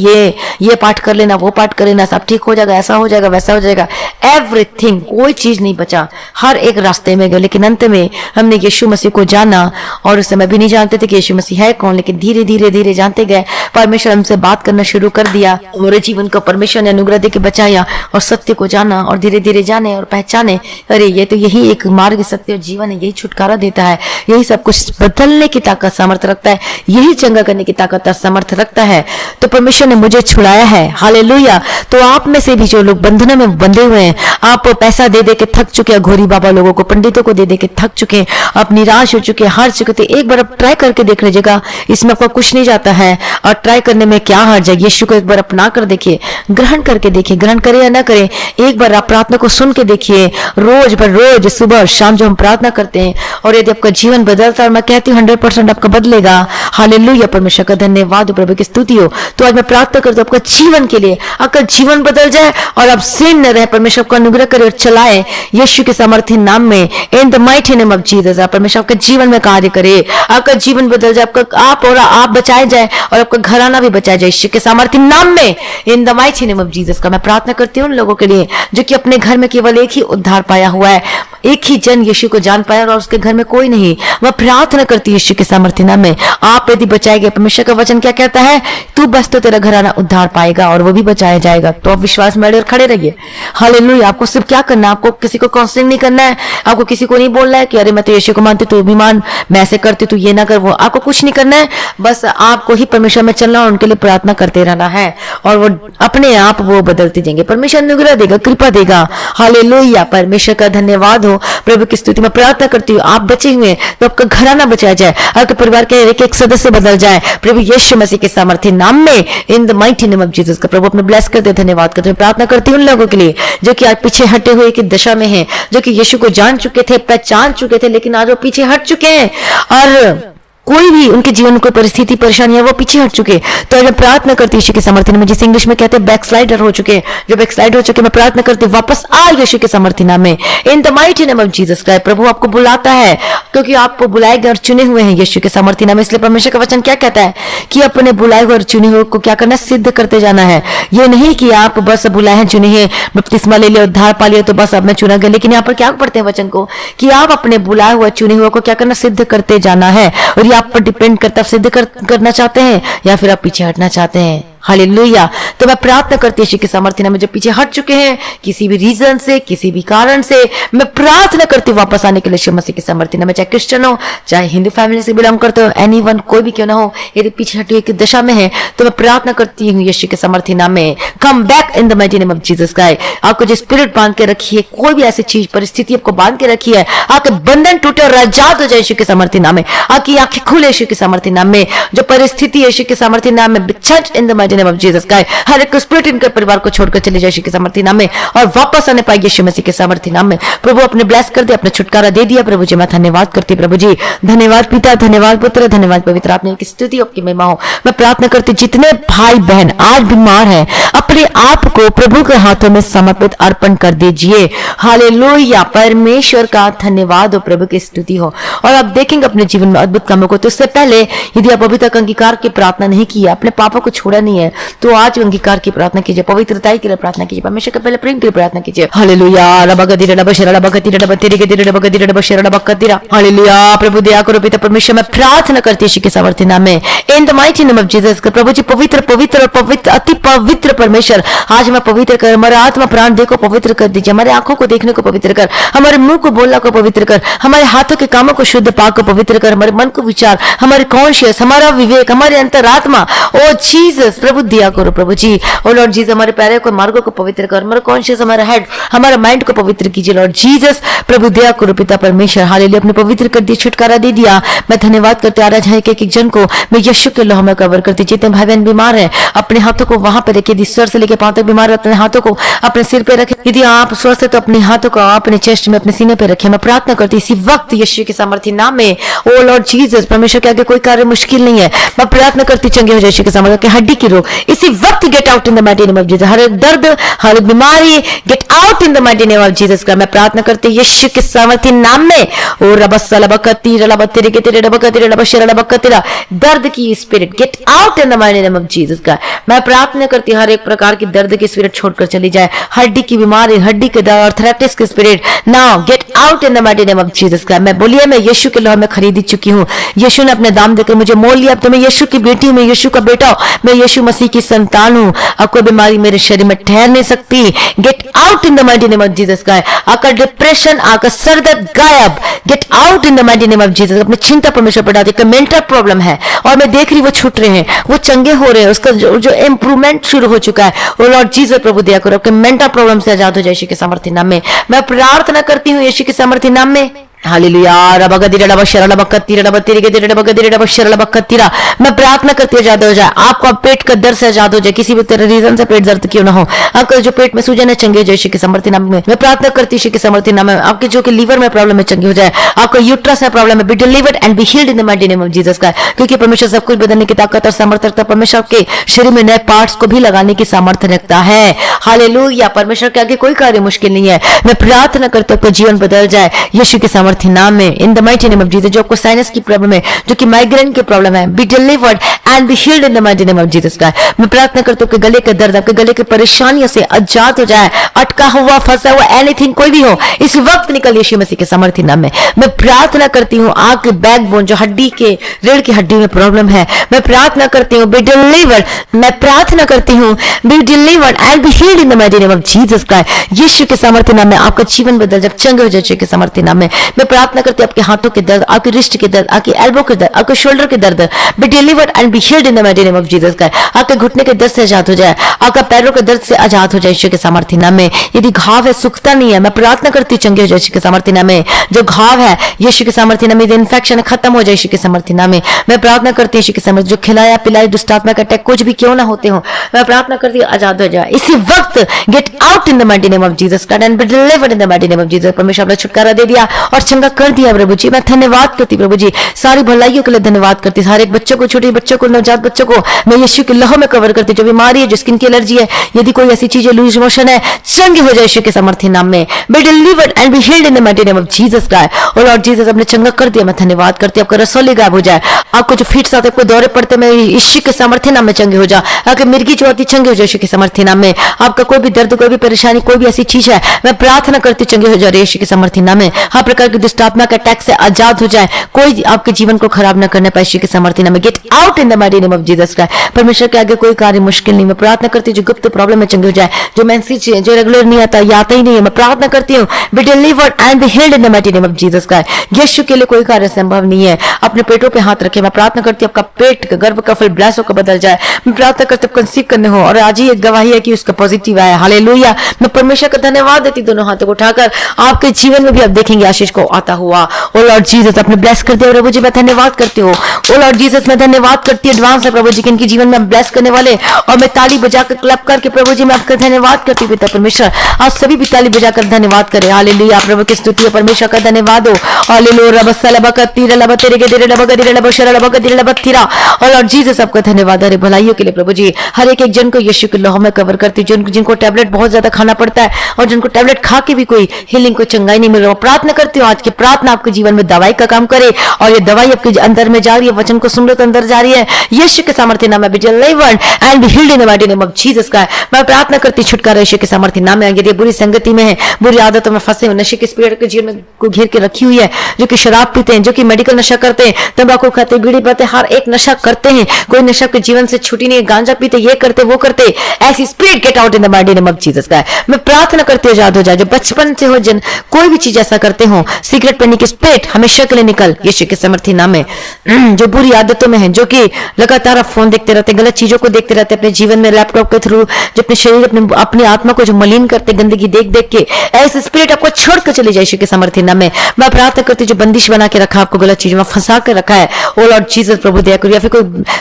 ये पाठ कर लेना, वो पाठ कर लेना, सब ठीक हो जाएगा, ऐसा हो जाएगा, वैसा हो जाएगा, एवरीथिंग, कोई चीज नहीं बचा, हर एक रास्ते में गए। लेकिन अंत में हमने यीशु मसीह को जाना, और उस समय भी नहीं जानते थे कि यीशु मसीह है कौन, लेकिन धीरे धीरे धीरे जानते गए। परमेश्वर हमसे बात करना शुरू कर दिया, हमारे जीवन को परमेश्वर ने अनुग्रह देके बचाया, और सत्य को जाना, और धीरे धीरे जाने और पहचाने, अरे ये तो यही एक मार्ग, सत्य और जीवन है, यही छुटकारा देता है, यही सब कुछ बदलने की ताकत सामर्थ्य रखता है। यही चंगा करने की ताकत और समर्थ रखता है। तो परमेश्वर ने मुझे छुड़ाया है, हालेलुया। तो आप में से भी जो लोग बंधनों में बंधे हुए हैं, आप पैसा दे दे के थक चुके हैं, घोरी बाबा लोगों को, पंडितों को दे दे के थक चुके हैं, आप निराश हो चुके हैं, हार चुके थे, एक बार आप ट्राई करके देख लीजिएगा, इसमें आपका कुछ नहीं जाता है और ट्राई करने में क्या हार जाए। यीशु को एक बार अपना कर देखिए, ग्रहण करके देखिए, ग्रहण करे या ना करे, एक बार आप प्रार्थना को सुन के देखिए। रोज पर रोज सुबह और शाम जो हम प्रार्थना करते हैं, और यदि आपका जीवन बदलता है, और मैं कहती हूँ 100% आपका बदलेगा। हालेलुया, परमेश्वर का धन्यवाद, प्रभु की स्तुति हो। तो आज मैं प्रार्थना करती हूँ आपका जीवन के लिए, आपका जीवन बदल जाए और आप सिन न रहे, परमेश्वर को अनुग्रह करे और चलाए यीशु के सामर्थ्य नाम में, in the mighty name of Jesus. परमेश्वर आपके जीवन में कार्य करे, आपका जीवन बदल जाए, आपका आप बचाए जाए और आपका घराना भी बचाया जाए यीशु के सामर्थ्य नाम में, in the mighty name of Jesus का मैं प्रार्थना करती हूँ उन लोगों के लिए जो कि अपने घर में केवल एक ही उद्धार पाया हुआ है, एक ही जन यीशु को जान पाया और उसके घर में कोई नहीं। मैं प्रार्थना करती हूँ यीशु के सामर्थ्य नाम में, आप यदि बचाए गए, परमेश्वर का वचन क्या कहता है, तू बस तो तेरा घराना उद्धार पाएगा और वो भी बचाया जाएगा। तो आप विश्वास में अड़े और खड़े रहिए। हालेलुया। आपको सिर्फ क्या करना है, आपको किसी को काउंसलिंग नहीं करना है, आपको किसी को नहीं बोलना है कि अरे मैं तो यीशु को मानती, तू भी मान, मैं ऐसे करती, तू ये ना कर, वो, आपको कुछ नहीं करना है, बस आपको ही परमेश्वर में चलना और उनके लिए प्रार्थना करते रहना है और वो अपने आप वो बदलते जाएंगे। परमेश्वर अनुग्रह देगा, कृपा देगा। हालेलुया, परमेश्वर का धन्यवाद हो, प्रभु की स्तुति में प्रार्थना करती हूँ। आप बचे हुए तो आपका घराना बचाया जाए, आपके परिवार के एक एक सदस्य बदल जाए प्रभु यीशु मसीह के सामर्थ्य नाम में, in the mighty name of Jesus का। प्रभु अपने ब्लेस करते, धन्यवाद करते हुए प्रार्थना करती हूँ उन लोगों के लिए जो कि आज पीछे हटे हुए की दशा में हैं, जो कि यीशु को जान चुके थे, पहचान चुके थे, लेकिन आज वो पीछे हट चुके हैं और कोई भी उनके जीवन में कोई परिस्थिति परेशानी है, वो पीछे हट चुके। तो मैं प्रार्थना करती यीशु के समर्थन में, जिसे इंग्लिश में कहते हैं बैकस्लाइडर हो चुके, जो बैकस्लाइड हो चुके, मैं प्रार्थना करती वापस आ यीशु के समर्थन में, in the mighty name of Jesus Christ. प्रभु आपको बुलाता है क्योंकि आपको बुलाए गए और चुने हुए हैं यीशु के समर्थन में। इसलिए परमेश्वर का वचन क्या कहता है कि अपने बुलाए हुए और चुने हुए को क्या करना, सिद्ध करते जाना है। ये नहीं कि आप बस बुलाए हैं, चुने हैं, बपतिस्मा ले लिया, उद्धार पा लिया तो बस अब मैं चुना गया, लेकिन यहाँ पर क्या पढ़ते हैं वचन को कि आप अपने बुलाए हुए चुने हुए को क्या करना, सिद्ध करते जाना है। और ये आप पर डिपेंड करता, आप सिद्ध करना चाहते हैं या फिर आप पीछे हटना चाहते हैं। हालेलुया। तो मैं प्रार्थना करती हूँ यीशु के समर्थन में, जो पीछे हट चुके हैं किसी भी रीजन से, किसी भी कारण से, मैं प्रार्थना करती हूँ वापस आने के लिए यीशु मसीह के समर्थन में। चाहे क्रिश्चियन हो, चाहे हिंदू फैमिली से बिलोंग करते हो, एनीवन, कोई भी क्यों ना हो, यदि पीछे हटी हुई दशा में है तो मैं प्रार्थना करती हूँ यीशु के समर्थन में, come back in the mighty name of Jesus Christ. आपको जो स्पिरिट बांध के रखी है, कोई भी ऐसी चीज परिस्थिति आपको बांध के रखी है, आपके बंधन टूटे और आजाद हो जाए यीशु के समर्थन में, आपकी आंखें खुले यीशु के समर्थन में, जो परिस्थिति यीशु के समर्थन में बिछड़ in the mighty name of Jesus Christ, हर एक स्पिरिट इनके परिवार को छोड़कर चले जाए यीशु के सामर्थ्य नाम में और वापस आने पाए यीशु मसीह के सामर्थ्य नाम में। प्रभु अपने ब्लेस कर दे, अपने छुटकारा दे दिया प्रभु जी। मैं धन्यवाद करती हूं प्रभु जी। धन्यवाद पिता, धन्यवाद पुत्र, धन्यवाद पवित्र आत्मा की स्तुति, आपकी महिमा हो। मैं प्रार्थना करती जितने भाई बहन आज बीमार हैं, अपने आप को प्रभु के हाथों में समर्पित अर्पण कर दीजिए। हालेलुया, परमेश्वर का धन्यवाद हो, प्रभु की स्तुति हो। और आप देखेंगे अपने जीवन में अद्भुत कामों को। तो इससे पहले यदि आप अभी तक अंगीकार की प्रार्थना नहीं की है, अपने पापों को छोड़ा नहीं है, तो आज अंगीकार की प्रार्थना कीजिए, पवित्रताई के लिए प्रार्थना कीजिए, परमेश्वर के पहले प्रेम के लिए प्रार्थना कीजिए। हालेलुया। हालेलुया। प्रभु दया करो पिता परमेश्वर, मैं प्रार्थना करती हूं यीशु के सामर्थ्य नाम में, in the mighty name of Jesus. प्रभु जी पवित्र पवित्र और पवित्र, अति पवित्र परमेश्वर, आज मैं पवित्र कर, हमारा आत्मा प्राण देह को पवित्र कर दीजिए, हमारे आंखों को देखने को पवित्र कर, हमारे मुंह को बोलना को पवित्र कर, हमारे हाथों के कामों को शुद्ध पाक को पवित्र कर, हमारे मन को विचार, हमारे कॉन्शियस, हमारा विवेक, हमारे अंतरात्मा, ओ जीसस प्रभु दया करो प्रभु जी। ओ लॉर्ड जीसस, हमारे पैरों को, मार्गों को पवित्र कर, हमारा कॉन्शियस, हमारा हेड, हमारा माइंड को पवित्र कीजिए लॉर्ड जीसस। प्रभु दया करो पिता परमेश्वर। हालेलुया। अपने पवित्र कर दिया, छुटकारा दे दिया। मैं धन्यवाद करते आ रहा है कि एक जन को मैं यीशु के लहू में कवर करती। जितने भाई बहन बीमार हैं, अपने हाथों को वहां पे रखिए, सर से लेकर पांव तक बीमार, अपने हाथों को अपने सिर पे रखे। यदि आप स्वस्थ है तो अपने हाथों को अपने चेस्ट में, अपने सीने पे रखिए। मैं प्रार्थना करती इसी वक्त यीशु के सामर्थ्य नाम में, ओ लॉर्ड जीसस, परमेश्वर के आगे कोई कार्य मुश्किल नहीं है। मैं प्रार्थना करती चंगे हो जाए यीशु के सामर्थ्य, हड्डी की रोग इसी वक्त get out in the mighty name of Jesus. हर दर्द, हर बीमारी get out in the mighty name of Jesus का मैं प्रार्थना करती यीशु के सामर्थ्य नाम में। ओ रबसलबकती रलबतेरे के तेरे रबकती रबशरलबकतीरा, दर्द की spirit gate out in the mighty name of Jesus का मैं प्रार्थना करती हर एक प्रकार की दर्द की स्पिरिट छोड़कर चली जाए। हड्डी की बीमारी, हड्डी के दर्द, आर्थराइटिस की spirit now get out in the mighty name of Jesus का। मैं बोलिए मैं यीशु के लहू में खरीदी चुकी हूँ, यीशु ने अपने दाम देकर मुझे मोल लिया। तो मैं यीशु की बेटी हूँ, मैं यीशु का बेटा हूँ, मैं यीशु मसीह की संतान हूँ, अब कोई बीमारी मेरे शरीर में ठहर नहीं सकती। Gate out in the mighty name of Jesus Christ. आपका डिप्रेशन, आपका सर दर्द गायब, gate out in the mighty name of Jesus. अपनी चिंता परमेश्वर पर डालते। मेंटल प्रॉब्लम है और मैं देख रही वो छूट रहे हैं, वो चंगे हो रहे हैं, उसका जो इंप्रूवमेंट शुरू हो चुका है, वो लॉर्ड जीसस प्रभु दया करो, आपके मेंटल प्रॉब्लम से आजाद हो जाए यीशु के सामर्थ्य नाम में। मैं प्रार्थना करती हूँ यीशु के सामर्थ्य नाम में। हालेलुया। मैं प्रार्थना करती आजाद हो जाए, आपका पेट का दर्द से आजाद हो जाए, किसी भी तरह रीजन से पेट दर्द क्यों ना हो, आपका जो पेट में सूजन है चंगे हो जाए यीशु के सामर्थ्य नाम में। मैं प्रार्थना करती यीशु के सामर्थ्य नाम में। आपके जो कि लीवर में प्रॉब्लम है चंगे हो जाए, आपका यूट्रस है प्रॉब्लम है, B delivered and be healed in the mighty name of Jesus Christ. क्योंकि परमेश्वर सब कुछ बदलने की ताकत और सामर्थ्य रखता है। परमेश्वर के शरीर में नए पार्ट्स को भी लगाने की सामर्थ्य रखता है। हालेलुया। परमेश्वर के आगे कोई कार्य मुश्किल नहीं है। मैं प्रार्थना करती हूँ आपका जीवन बदल जाए यीशु के सामर्थ्य नाम में, in the mighty name of Jesus. जो आपको साइनस की प्रॉब्लम है, जो कि माइग्रेन की प्रॉब्लम है, B delivered and be healed in the mighty name of Jesus Christ. मैं प्रार्थना करता हूँ कि गले का दर्द, आपके गले की परेशानियों से आजाद हो जाए, अटका हुआ फंसा हुआ एनीथिंग कोई भी हो, इस वक्त निकल यीशु मसीह के सामर्थ्य नाम में। मैं प्रार्थना करती हूँ आपके बैकबोन, जो हड्डी के रीढ़ की हड्डी में प्रॉब्लम है, मैं प्रार्थना करती हूँ बी डिलीवर्ड। मैं प्रार्थना करती हूँ be delivered and be healed in the mighty name of Jesus Christ. यीशु के सामर्थ्य नाम में आपका जीवन बदल जब चंगे हो जाए यीशु के सामर्थ्य नाम में। मैं प्रार्थना करती हूँ आपके हाथों के दर्द, आपके रिस्ट के दर्द, आपके एल्बो के दर्द, आपके शोल्डर के दर्द B delivered and be healed in the mighty name of Jesus Christ. आपके घुटने के दर्द से आजाद हो जाए, आपका पैरों के दर्द से आजाद हो जाए यीशु के सामर्थ्य नाम में। यदि घाव है सूखता नहीं है, मैं प्रार्थना करती हूँ चंगे हो जाए यीशु के सामर्थ्य नाम में। जो घाव है यीशु के सामर्थ्य नाम में, इन्फेक्शन खत्म हो जाए यीशु के सामर्थ्य नाम में। मैं प्रार्थना करती हूँ यीशु के सामर्थ्य, जो खिलाया पिलाया दुष्टात्मा का अटैक कुछ भी क्यों ना होते हो, मैं प्रार्थना करती हूँ आजाद हो जाए इसी वक्त। Get out in the mighty name of Jesus Christ and B delivered in the mighty name of Jesus. परमेश्वर आपने छुटकारा दे दिया और चंगा कर दिया प्रभु जी। मैं धन्यवाद करती प्रभु जी, सारी भलाइयों के लिए धन्यवाद करती। हर एक बच्चों को, छोटे बच्चों को, नवजात बच्चों को मैं यीशु के लहू में कवर करती। जो बीमारी है, जो स्किन की एलर्जी है, यदि कोई ऐसी चीज है, लूज मोशन है, चंगे हो जाए यीशु के सामर्थ्य नाम में। Be delivered and be healed in the mighty name of Jesus Christ. O Lord Jesus, आपने चंगा कर दिया, मैं धन्यवाद करती हूँ। आपका रसोली गायब हो जाए, आपको जो फिट्स आते, आपको दौरे पड़ते, मैं यीशु के सामर्थ्य नाम में चंगे हो जाए। आपके मिर्गी जो आती चंगे हो जाए यीशु के सामर्थ्य नाम में। आपका कोई भी दर्द, कोई भी परेशानी, कोई भी ऐसी चीज है, मैं प्रार्थना करती चंगे हो जाए यीशु के सामर्थ्य नाम में। हर प्रकार की दुष्टात्मा के अटैक से आजाद हो जाए, कोई आपके जीवन को खराब न करने पाए यीशु के सामर्थ्य नाम में। Gate out in the mighty name of Jesus Christ. परमेश्वर के आगे कोई कार्य मुश्किल नहीं। मैं प्रार्थना करती हूँ जो गुप्त प्रॉब्लम में चंगे हो जाए, जो मैसेज जो रेगुलर नहीं आता, या आता ही नहीं है, मैं प्रार्थना करती हूँ be delivered and be healed in the mighty name of Jesus Christ. यीशु के लिए कोई कार्य संभव नहीं है। अपने पेटों पे हाथ रखे, मैं प्रार्थना करती हूँ आपका पेट गर्भ का फल ब्लेस होकर बदल जाए। मैं प्रार्थना करती हूँ कंसीव करने हो, और आज ही एक गवाही है कि उसका पॉजिटिव आया। हालेलुया। मैं परमेश्वर का धन्यवाद देती, दोनों हाथों को उठाकर आपके जीवन में भी आप देखेंगे आशीष को आता हुआ। ओ लॉर्ड जीसस, आपने ब्लेस कर दिया प्रभु जी, मैं धन्यवाद करती हूँ। ओ लॉर्ड जीसस, मैं धन्यवाद करती हूँ एडवांस है प्रभु जी कि इनके जीवन में ब्लेस करने वाले, और मैं ताली बजाकर क्लैप करके प्रभु जी मैं आपका धन्यवाद करती हूँ पिता परमेश्वर। आप सभी भी ताली बजाकर धन्यवाद करें। हालेलुया। प्रभु की स्तुति हो, परमेश्वर का धन्यवाद हो। हालेलुया। और लॉर्ड जीसस आपका धन्यवाद है भलाइयों के लिए प्रभु जी। हर एक जन को यीशु के लहू में कवर करती, जिनको टैबलेट बहुत ज्यादा खाना पड़ता है, और जिनको टैबलेट खा के भी कोई हीलिंग, कोई चंगाई नहीं मिल रहा, प्रार्थना करती हूँ आज की प्रार्थना आपके जीवन में दवाई का काम करे, और ये दवाई आपके अंदर में जा रही है, वचन को सुन लो तो अंदर जा रही है। यीशु के सामर्थ्य नाम में be delivered and be healed in the mighty name of Jesus का मैं प्रार्थना करती छुटकारा यीशु के सामर्थ्य नाम में। यदि बुरी संगति में है, बुरी आदतों में फंसे हुए, नशे के स्पिरिट के जीवन में को घेर के रखी हुई है, जो कि शराब पीते हैं, जो कि मेडिकल नशा करते हैं, तंबाकू खाते, बीड़ी पीते, हर एक नशा करते हैं, कोई नशा के जीवन से छुट्टी नहीं है, गांजा पीते, ये करते वो करते, ऐसी spirit gate out in the mighty name of Jesus का मैं प्रार्थना करती आजाद हो जाए। जो बचपन से हो, जिन कोई भी चीज ऐसा करते हो, सिगरेट पीने की स्पिरिट हमेशा के लिए निकल यीशु के सामर्थ्य नाम में। जो बुरी आदतों में है, जो कि लगातार फोन देखते रहते, गलत चीजों को देखते रहते अपने जीवन में, लैपटॉप के थ्रू, जो अपने शरीर, अपनी आत्मा को जो मलिन करते गंदगी देख देख के, ऐसे स्पिरिट आपको छोड़ कर चले जाए यीशु के सामर्थ्य नाम में। मैं प्रार्थना करती जो बंदिश बना के रखा, आपको गलत चीजों में फंसा कर रखा है, ओ लॉर्ड जीसस प्रभु दया करो। या फिर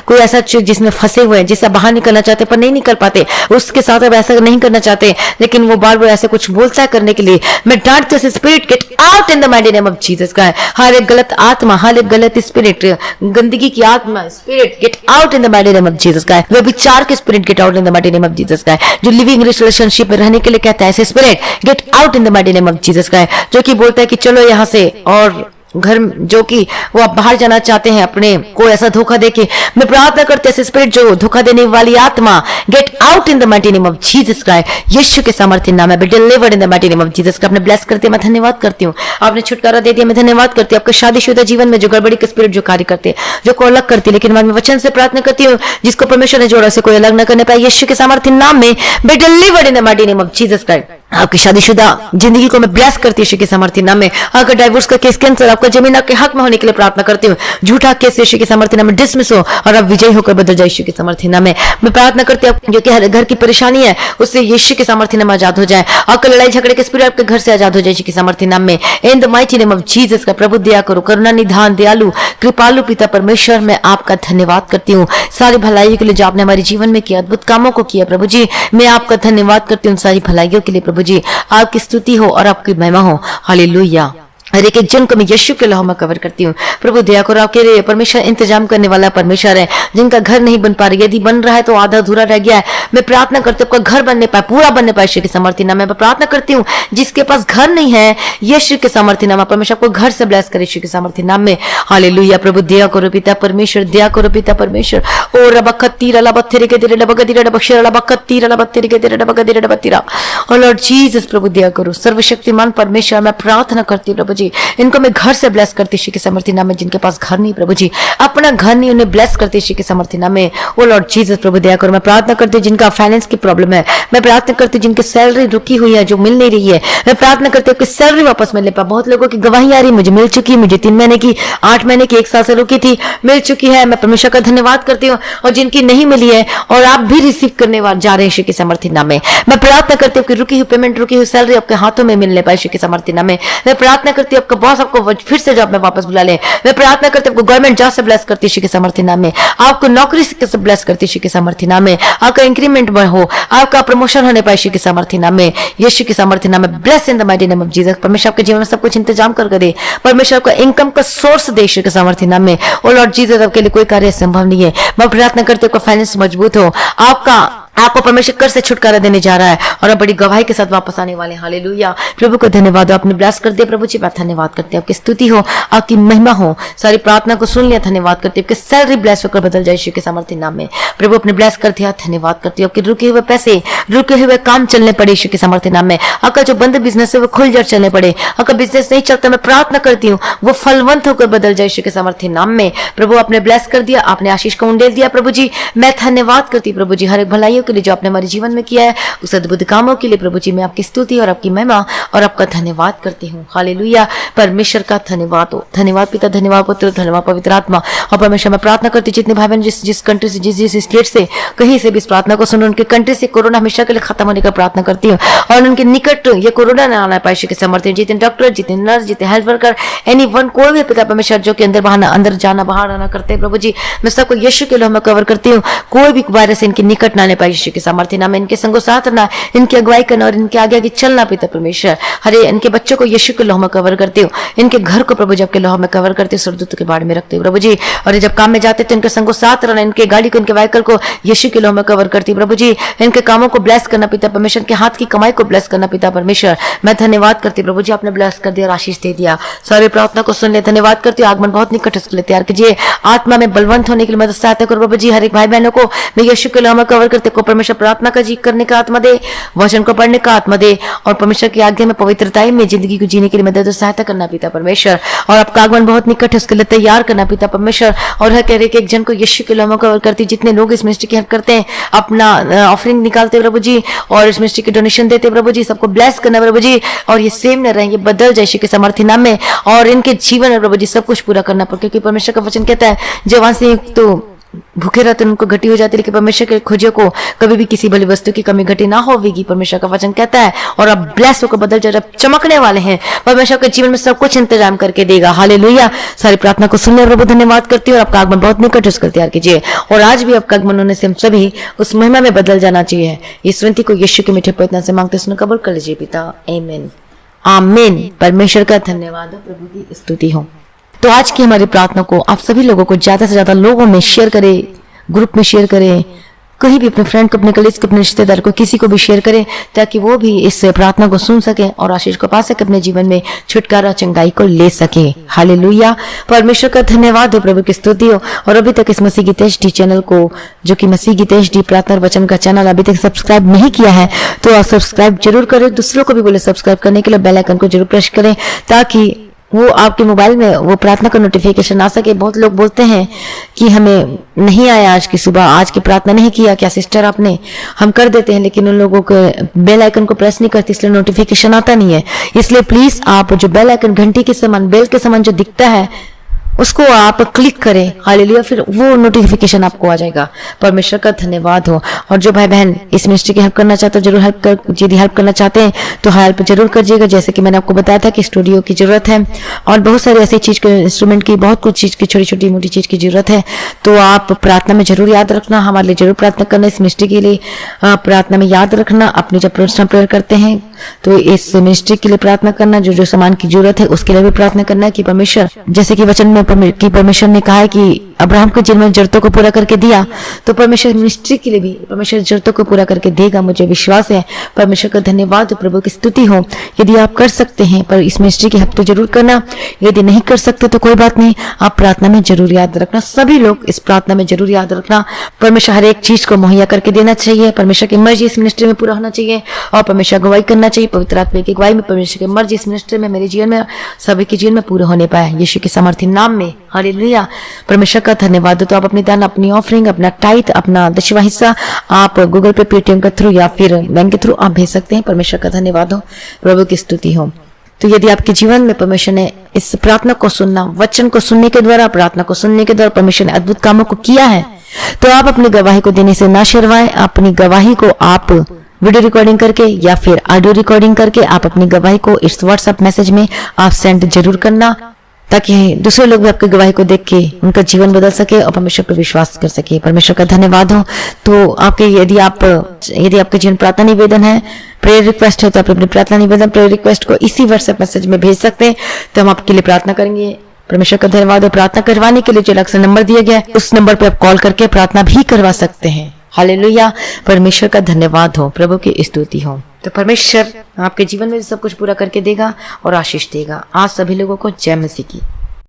कोई ऐसा चीज जिसमें फंसे हुए हैं, जिससे बाहर निकलना चाहते पर नहीं निकल पाते, उसके साथ अब ऐसा नहीं करना चाहते, लेकिन वो बार बार ऐसे कुछ बोलता है करने के लिए, मैं डांटती हूँ spirit gate out in the mighty name of Jesus का। हर एक गलत आत्मा, हर एक गलत स्पिरिट, गंदगी की आत्मा spirit gate out in the mighty name of Jesus का। वे विचार के spirit gate out in the mighty name of Jesus का। जो लिविंग रिलेशनशिप में रहने के लिए कहता है, ऐसे spirit gate out in the mighty name of Jesus का, जो कि बोलता है कि चलो यहाँ से और घर जो कि वो आप बाहर जाना चाहते हैं अपने को ऐसा धोखा देके, मैं प्रार्थना करते हैं स्पिरिट जो धोखा देने वाली आत्मा, get out in the mighty name of Jesus Christ. यीशु के सामर्थ्य नाम में be delivered in the mighty name of Jesus. आपने ब्लेस करते मैं धन्यवाद करती हूँ, आपने छुटकारा दे दिया मैं धन्यवाद करती हूँ। आपके शादीशुदा जीवन में जो गड़बड़ी के स्पिरिट जो कार्य करते हैं, जो को अलग करती है, लेकिन मैं वचन से प्रार्थना करती हूँ जिसको परमेश्वर ने जोड़ा से कोई अलग न करने पाए, यीशु के सामर्थ्य नाम में be delivered in the mighty name of Jesus Christ. आपकी शादीशुदा जिंदगी को मैं ब्लेस करती हूँ यीशु के सामर्थ्य नाम में। अगर डाइवोर्स का केस कैंसिल, आपका जमीन आपके हक में होने के लिए प्रार्थना करती हूँ। झूठा केस यीशु के सामर्थ्य नाम में डिसमिस हो और आप विजयी होकर बदल जाए यीशु के सामर्थ्य नाम में। मैं प्रार्थना करती हूँ जो कि घर की परेशानी है उससे यीशु के सामर्थ्य नाम आजाद हो जाए। आपका लड़ाई झगड़े के स्पिरिट आपके घर से आजाद हो जाए यीशु के सामर्थ्य नाम में। In the mighty name of Jesus का प्रभु दया करो, करुणा निधान दयालु कृपालु पिता परमेश्वर, मैं आपका धन्यवाद करती हूँ सारी भलाई के लिए जो आपने हमारे जीवन में किया, अद्भुत कामों को किया प्रभु जी। मैं आपका धन्यवाद करती हूँ सारी भलाइयों के लिए प्रभु जी। आपकी स्तुति हो और आपकी महिमा हो। हालेलुया। हर एक जन को मैं यीशु के लहू में कवर करती हूँ। प्रभु दया करो, आपके लिए परमेश्वर इंतजाम करने वाला परमेश्वर है। जिनका घर नहीं बन पा रहा, यदि बन रहा है तो आधा अधूरा रह गया है, मैं प्रार्थना करती हूँ आपका घर बनने पाए, पूरा बनने पाए यीशु के सामर्थ्य नाम में। मैं प्रार्थना करती हूँ जिसके पास घर नहीं है यीशु के सामर्थ्य नाम में परमेश्वर आपको घर से ब्लेस करे यीशु के सामर्थ्य नाम में। हालेलुया। प्रभु दया करो पिता परमेश्वर, दया करो पिता परमेश्वर। ओ रबकत्तीरा लबत्तेरे के तेरे लबगदीरा लबक्षरा लबकत्तीरा लबत्तेरे के तेरे लबगदीरा लबत्तीरा। ओ लॉर्ड जीसस प्रभु दया करो, सर्वशक्तिमान परमेश्वर मैं प्रार्थना करती हूँ प्रभु जी, इनको मैं घर से ब्लेस करती यीशु के सामर्थ्य नाम में। जिनके पास घर नहीं प्रभु जी, अपना घर नहीं, उन्हें ब्लेस करती यीशु के सामर्थ्य नाम में। ओ लॉर्ड जीसस प्रभु दया करो। मैं प्रार्थना करती हूँ जिनका फाइनेंस की प्रॉब्लम है, मैं प्रार्थना करती हूँ जिनकी सैलरी रुकी हुई है जो मिल नहीं रही है, मैं प्रार्थना करती हूँ कि सैलरी वापस मिलने पाए। बहुत लोगों की गवाही आ रही, मुझे मिल चुकी है, मुझे 3 महीने की, 8 महीने की, 1 साल से रुकी थी, मिल चुकी है। मैं परमेश्वर का धन्यवाद करती हूँ। और जिनकी नहीं मिली है और आप भी रिसीव करने जा रहे हैं यीशु के सामर्थ्य नाम में, मैं प्रार्थना करती हूँ कि रुकी हुई पेमेंट, रुकी हुई सैलरी आपके हाथों में मिलने पाए यीशु के सामर्थ्य नाम में। मैं प्रार्थना करती हूँ आपका बॉस आपको फिर से जॉब में वापस बुला ले। मैं प्रार्थना करती हूँ आपको गवर्नमेंट जॉब से ब्लेस करती यीशु के सामर्थ्य नाम में। आपको नौकरी से ब्लेस करती यीशु के सामर्थ्य नाम में। आपका इंक्रीमेंट हो, आपका प्रमोशन होने पाए यीशु के सामर्थ्य नाम में। यीशु के सामर्थ्य नाम में bless in the mighty name of Jesus. परमेश्वर आपके जीवन में सब कुछ इंतजाम करके दे, परमेश्वर आपको इनकम का सोर्स दे यीशु के सामर्थ्य नाम में। ओ लॉर्ड जीसस आपके लिए कोई कार्य संभव नहीं है। मैं प्रार्थना करती हूँ आपका फाइनेंस मजबूत हो, आपको परमेश्वर कर से छुटकारा देने जा रहा है और आप बड़ी गवाही के साथ वापस आने वाले हैं। हालेलुया। प्रभु को धन्यवाद हो, आपने ब्लेस कर दिया प्रभु जी, मैं धन्यवाद करते हैं। आपकी स्तुति हो, आपकी महिमा हो, सारी प्रार्थना को सुन लिया, धन्यवाद करती हूँ। आपकी सैलरी ब्लेस होकर बदल जाए यीशु के सामर्थ्य नाम में। प्रभु अपने ब्लेस कर दिया, धन्यवाद करती हूँ। आपके रुके हुए पैसे, रुके हुए काम चलने पड़े यीशु के सामर्थ्य नाम में। आपका जो बंद बिजनेस है वो खुल जाए, चलने पड़े। आपका बिजनेस नहीं चलता, मैं प्रार्थना करती हूँ वो फलवंत होकर बदल जाए यीशु के सामर्थ्य नाम में। प्रभु आपने ब्लेस कर दिया, आपने आशीष को उंडेल दिया प्रभु जी, मैं धन्यवाद करती हूँ प्रभु जी हर एक भलाइयों के लिए जो आपने हमारे जीवन में किया है, उस अद्भुत कामों के लिए प्रभु जी मैं आपकी स्तुति और आपकी महिमा और आपका धन्यवाद करती हूँ। हालेलुया। परमेश्वर का धन्यवाद हो, धन्यवाद पिता, धन्यवाद पुत्र, धन्यवाद पवित्र आत्मा। और परमेश्वर मैं प्रार्थना करती हूँ जितने भाई बहन जिस कंट्री से, जिस स्टेट से, कहीं से भी इस प्रार्थना को सुनो, उनके कंट्री से कोरोना हमेशा के लिए खत्म होने का प्रार्थना करती हूँ और उनके निकट ये कोरोना न आना पाए यीशु के सामर्थ्य। जितने डॉक्टर, जितने नर्स, जितने हेल्थ वर्कर, एनीवन, कोई भी पिता परमेश्वर जो कि अंदर जाना बाहर आना करते हैं प्रभु जी, मैं सबको यीशु के लिए मैं कवर करती हूँ। कोई भी वायरस इनके निकट ना आने पाए यीशु के सामर्थ्य नाम में। इनके संगो साथ रहना, इनकी अगुवाई करना और इनके आगे आगे चलना पिता परमेश्वर। हरे इनके बच्चों को यीशु के लहू में कवर करती हूँ, इनके घर को प्रभु जी आपके लहू में कवर करती हूँ, स्वर्गदूत के बाड़ में रखते हूँ प्रभु जी। और जब काम में जाते तो इनके संगो साथ रहना, इनके गाड़ी को, इनके व्हीकल को यीशु के लहू में कवर करती हूँ प्रभु जी। इनके कामों को ब्लेस करना पिता परमेश्वर, के हाथ की कमाई को ब्लेस करना पिता परमेश्वर। मैं धन्यवाद करती हूँ प्रभु जी, आपने ब्लेस कर दिया और आशीष दे दिया। सारी प्रार्थना को सुन ले, धन्यवाद करती हूँ। आगमन बहुत निकट उसके लिए तैयार कीजिए, आत्मा में बलवंत होने के लिए मदद सहायता करो प्रभु जी। हर एक भाई बहनों को मैं यीशु के लहू में कवर करते को परमेश्वर प्रार्थना का जी करने का आत्मा दे, वचन को पढ़ने का आत्मा दे और परमेश्वर की आज्ञा में पवित्रताई में जिंदगी को जीने के लिए मदद और सहायता करना पिता परमेश्वर। और आपका आगमन बहुत निकट है, उसके लिए तैयार करना पिता परमेश्वर। और हर कह रहे कि एक जन को यीशु के लहू में कवर करती, जितने लोग इस मिनिस्ट्री की हेल्प करते हैं, अपना ऑफरिंग निकालते प्रभु जी और इस मिनिस्ट्री की डोनेशन देते प्रभु जी, सबको ब्लेस करना प्रभु जी। और ये सेम न रहे, ये बदल जाए यीशु के सामर्थ्य नाम में और इनके जीवन में प्रभु जी सब कुछ पूरा करना पड़े, क्योंकि परमेश्वर का वचन कहता है जवान से तो भूखे रहते उनको घटी हो जाती, लेकिन परमेश्वर के खोजों को कभी भी किसी भली वस्तु की कमी घटी ना होगी, परमेश्वर का वचन कहता है। और अब ब्लेस होकर बदल जाए, चमकने वाले हैं, परमेश्वर के जीवन में सब कुछ इंतजाम करके देगा। हालेलुया। सारी प्रार्थना को सुनने प्रभु धन्यवाद करती हूँ और आपका आगमन बहुत निकट उसको तैयार कीजिए। और आज भी आपका आगमन होने से हम सभी उस महिमा में बदल जाना चाहिए। इस विनती को यीशु के मीठे प्रयत्न से मांगते सुनो, कबूल कर लीजिए पिता। आमीन आमीन। परमेश्वर का धन्यवाद हो, प्रभु की स्तुति हो। तो आज की हमारी प्रार्थना को आप सभी लोगों को ज्यादा से ज्यादा लोगों में शेयर करें, ग्रुप में शेयर करें, कहीं भी अपने फ्रेंड को, अपने कलीग को, अपने रिश्तेदार को, किसी को भी शेयर करें ताकि वो भी इस प्रार्थना को सुन सके और आशीष को पा सके, अपने जीवन में छुटकारा, चंगाई को ले सके। हालेलुया। परमेश्वर का धन्यवाद हो, प्रभु की स्तुति हो। और अभी तक इस मसीह गीत एचडी चैनल को, जो कि मसीह गीत एचडी प्रार्थना वचन का चैनल, अभी तक सब्सक्राइब नहीं किया है तो आप सब्सक्राइब जरूर करें। दूसरों को भी बोले सब्सक्राइब करने के लिए, बेल आइकन को जरूर प्रेस करें ताकि वो आपके मोबाइल में वो प्रार्थना का नोटिफिकेशन आ सके। बहुत लोग बोलते हैं कि हमें नहीं आया आज की सुबह, आज की प्रार्थना नहीं किया क्या सिस्टर आपने। हम कर देते हैं लेकिन उन लोगों को बेल आइकन को प्रेस नहीं करते, इसलिए नोटिफिकेशन आता नहीं है। इसलिए प्लीज आप जो बेल आइकन, घंटी के समान, बेल के समान जो दिखता है उसको आप क्लिक करें। हालेलुया। फिर वो नोटिफिकेशन आपको आ जाएगा। परमेश्वर का धन्यवाद हो। और जो भाई बहन इस मिनिस्ट्री की हेल्प करना चाहते हो जरूर यदि हेल्प करना चाहते हैं तो हेल्प जरूर करिएगा। जैसे कि मैंने आपको बताया था कि स्टूडियो की जरूरत है और बहुत सारी ऐसी चीज के, इंस्ट्रूमेंट की, बहुत कुछ चीज की, छोटी छोटी मोटी चीज की जरूरत है। तो आप प्रार्थना में जरूर याद रखना, हमारे लिए जरूर प्रार्थना करना। इस मिनिस्ट्री के लिए प्रार्थना में याद रखना। अपनी जब पर्सनल प्रेयर करते हैं तो इस मिनिस्ट्री के लिए प्रार्थना करना, जो जो सामान की जरूरत है उसके लिए भी प्रार्थना करना कि परमेश्वर, जैसे कि वचन में कि परमेश्वर ने कहा है कि अब्राहम को जिन जरूरतों को पूरा करके दिया तो परमेश्वर मिनिस्ट्री के लिए भी परमेश्वर जरूरतों को पूरा करके देगा, मुझे विश्वास है। परमेश्वर का धन्यवाद, प्रभु की स्तुति हो। यदि आप कर सकते हैं पर इस मिनिस्ट्री की हेल्प तो जरूर करना। यदि नहीं कर सकते तो कोई बात नहीं, आप प्रार्थना में जरूर याद रखना। सभी लोग इस प्रार्थना में जरूर याद रखना। परमेश्वर हर एक चीज को मुहैया करके देना चाहिए। परमेश्वर की मर्जी इस मिनिस्ट्री में पूरा होना चाहिए और परमेश्वर गवाही करना चाहिए। पवित्र आत्मा की गवाही में परमेश्वर की मर्जी इस मिनिस्ट्री में, मेरे जीवन में, सभी के जीवन में पूरा होने पाए, यीशु के सामर्थ्य नाम में। हालेलुया। परमेश्वर का धन्यवाद। तो आप अपनी दान, अपनी ऑफरिंग, अपना टाइथ, अपना 10वां हिस्सा आप गूगल पे, पेटीएम के थ्रू या फिर बैंक के थ्रू आप भेज सकते हैं। परमेश्वर का धन्यवाद हो, प्रभु की स्तुति हो। तो यदि आपके जीवन में परमेश्वर ने इस प्रार्थना को सुनना, वचन को सुनने के द्वारा, प्रार्थना को सुनने के द्वारा परमेश्वर ने अद्भुत कामों को किया है तो आप अपनी गवाही को देने से ना शर्माएं। अपनी गवाही को आप वीडियो रिकॉर्डिंग करके या फिर ऑडियो रिकॉर्डिंग करके आप अपनी गवाही को इस व्हाट्सएप मैसेज में आप सेंड जरूर करना ताकि दूसरे लोग भी आपकी गवाही को देख के उनका जीवन बदल सके और परमेश्वर पर विश्वास कर सके। परमेश्वर का धन्यवाद हो। तो आपके यदि आपके जीवन प्रार्थना निवेदन है, प्रेयर रिक्वेस्ट है तो आप अपनी प्रार्थना निवेदन, प्रेयर रिक्वेस्ट को इसी व्हाट्सएप मैसेज में भेज सकते हैं तो हम आपके लिए प्रार्थना करेंगे। परमेश्वर का धन्यवाद हो। प्रार्थना करवाने के लिए जो अलग से नंबर दिया गया है उस नंबर पे आप कॉल करके प्रार्थना भी करवा सकते हैं। हालेलुया। परमेश्वर का धन्यवाद हो, प्रभु की स्तुति हो। तो परमेश्वर आपके जीवन में सब कुछ पूरा करके देगा और आशीष देगा। आज सभी लोगों को जय मसीह की।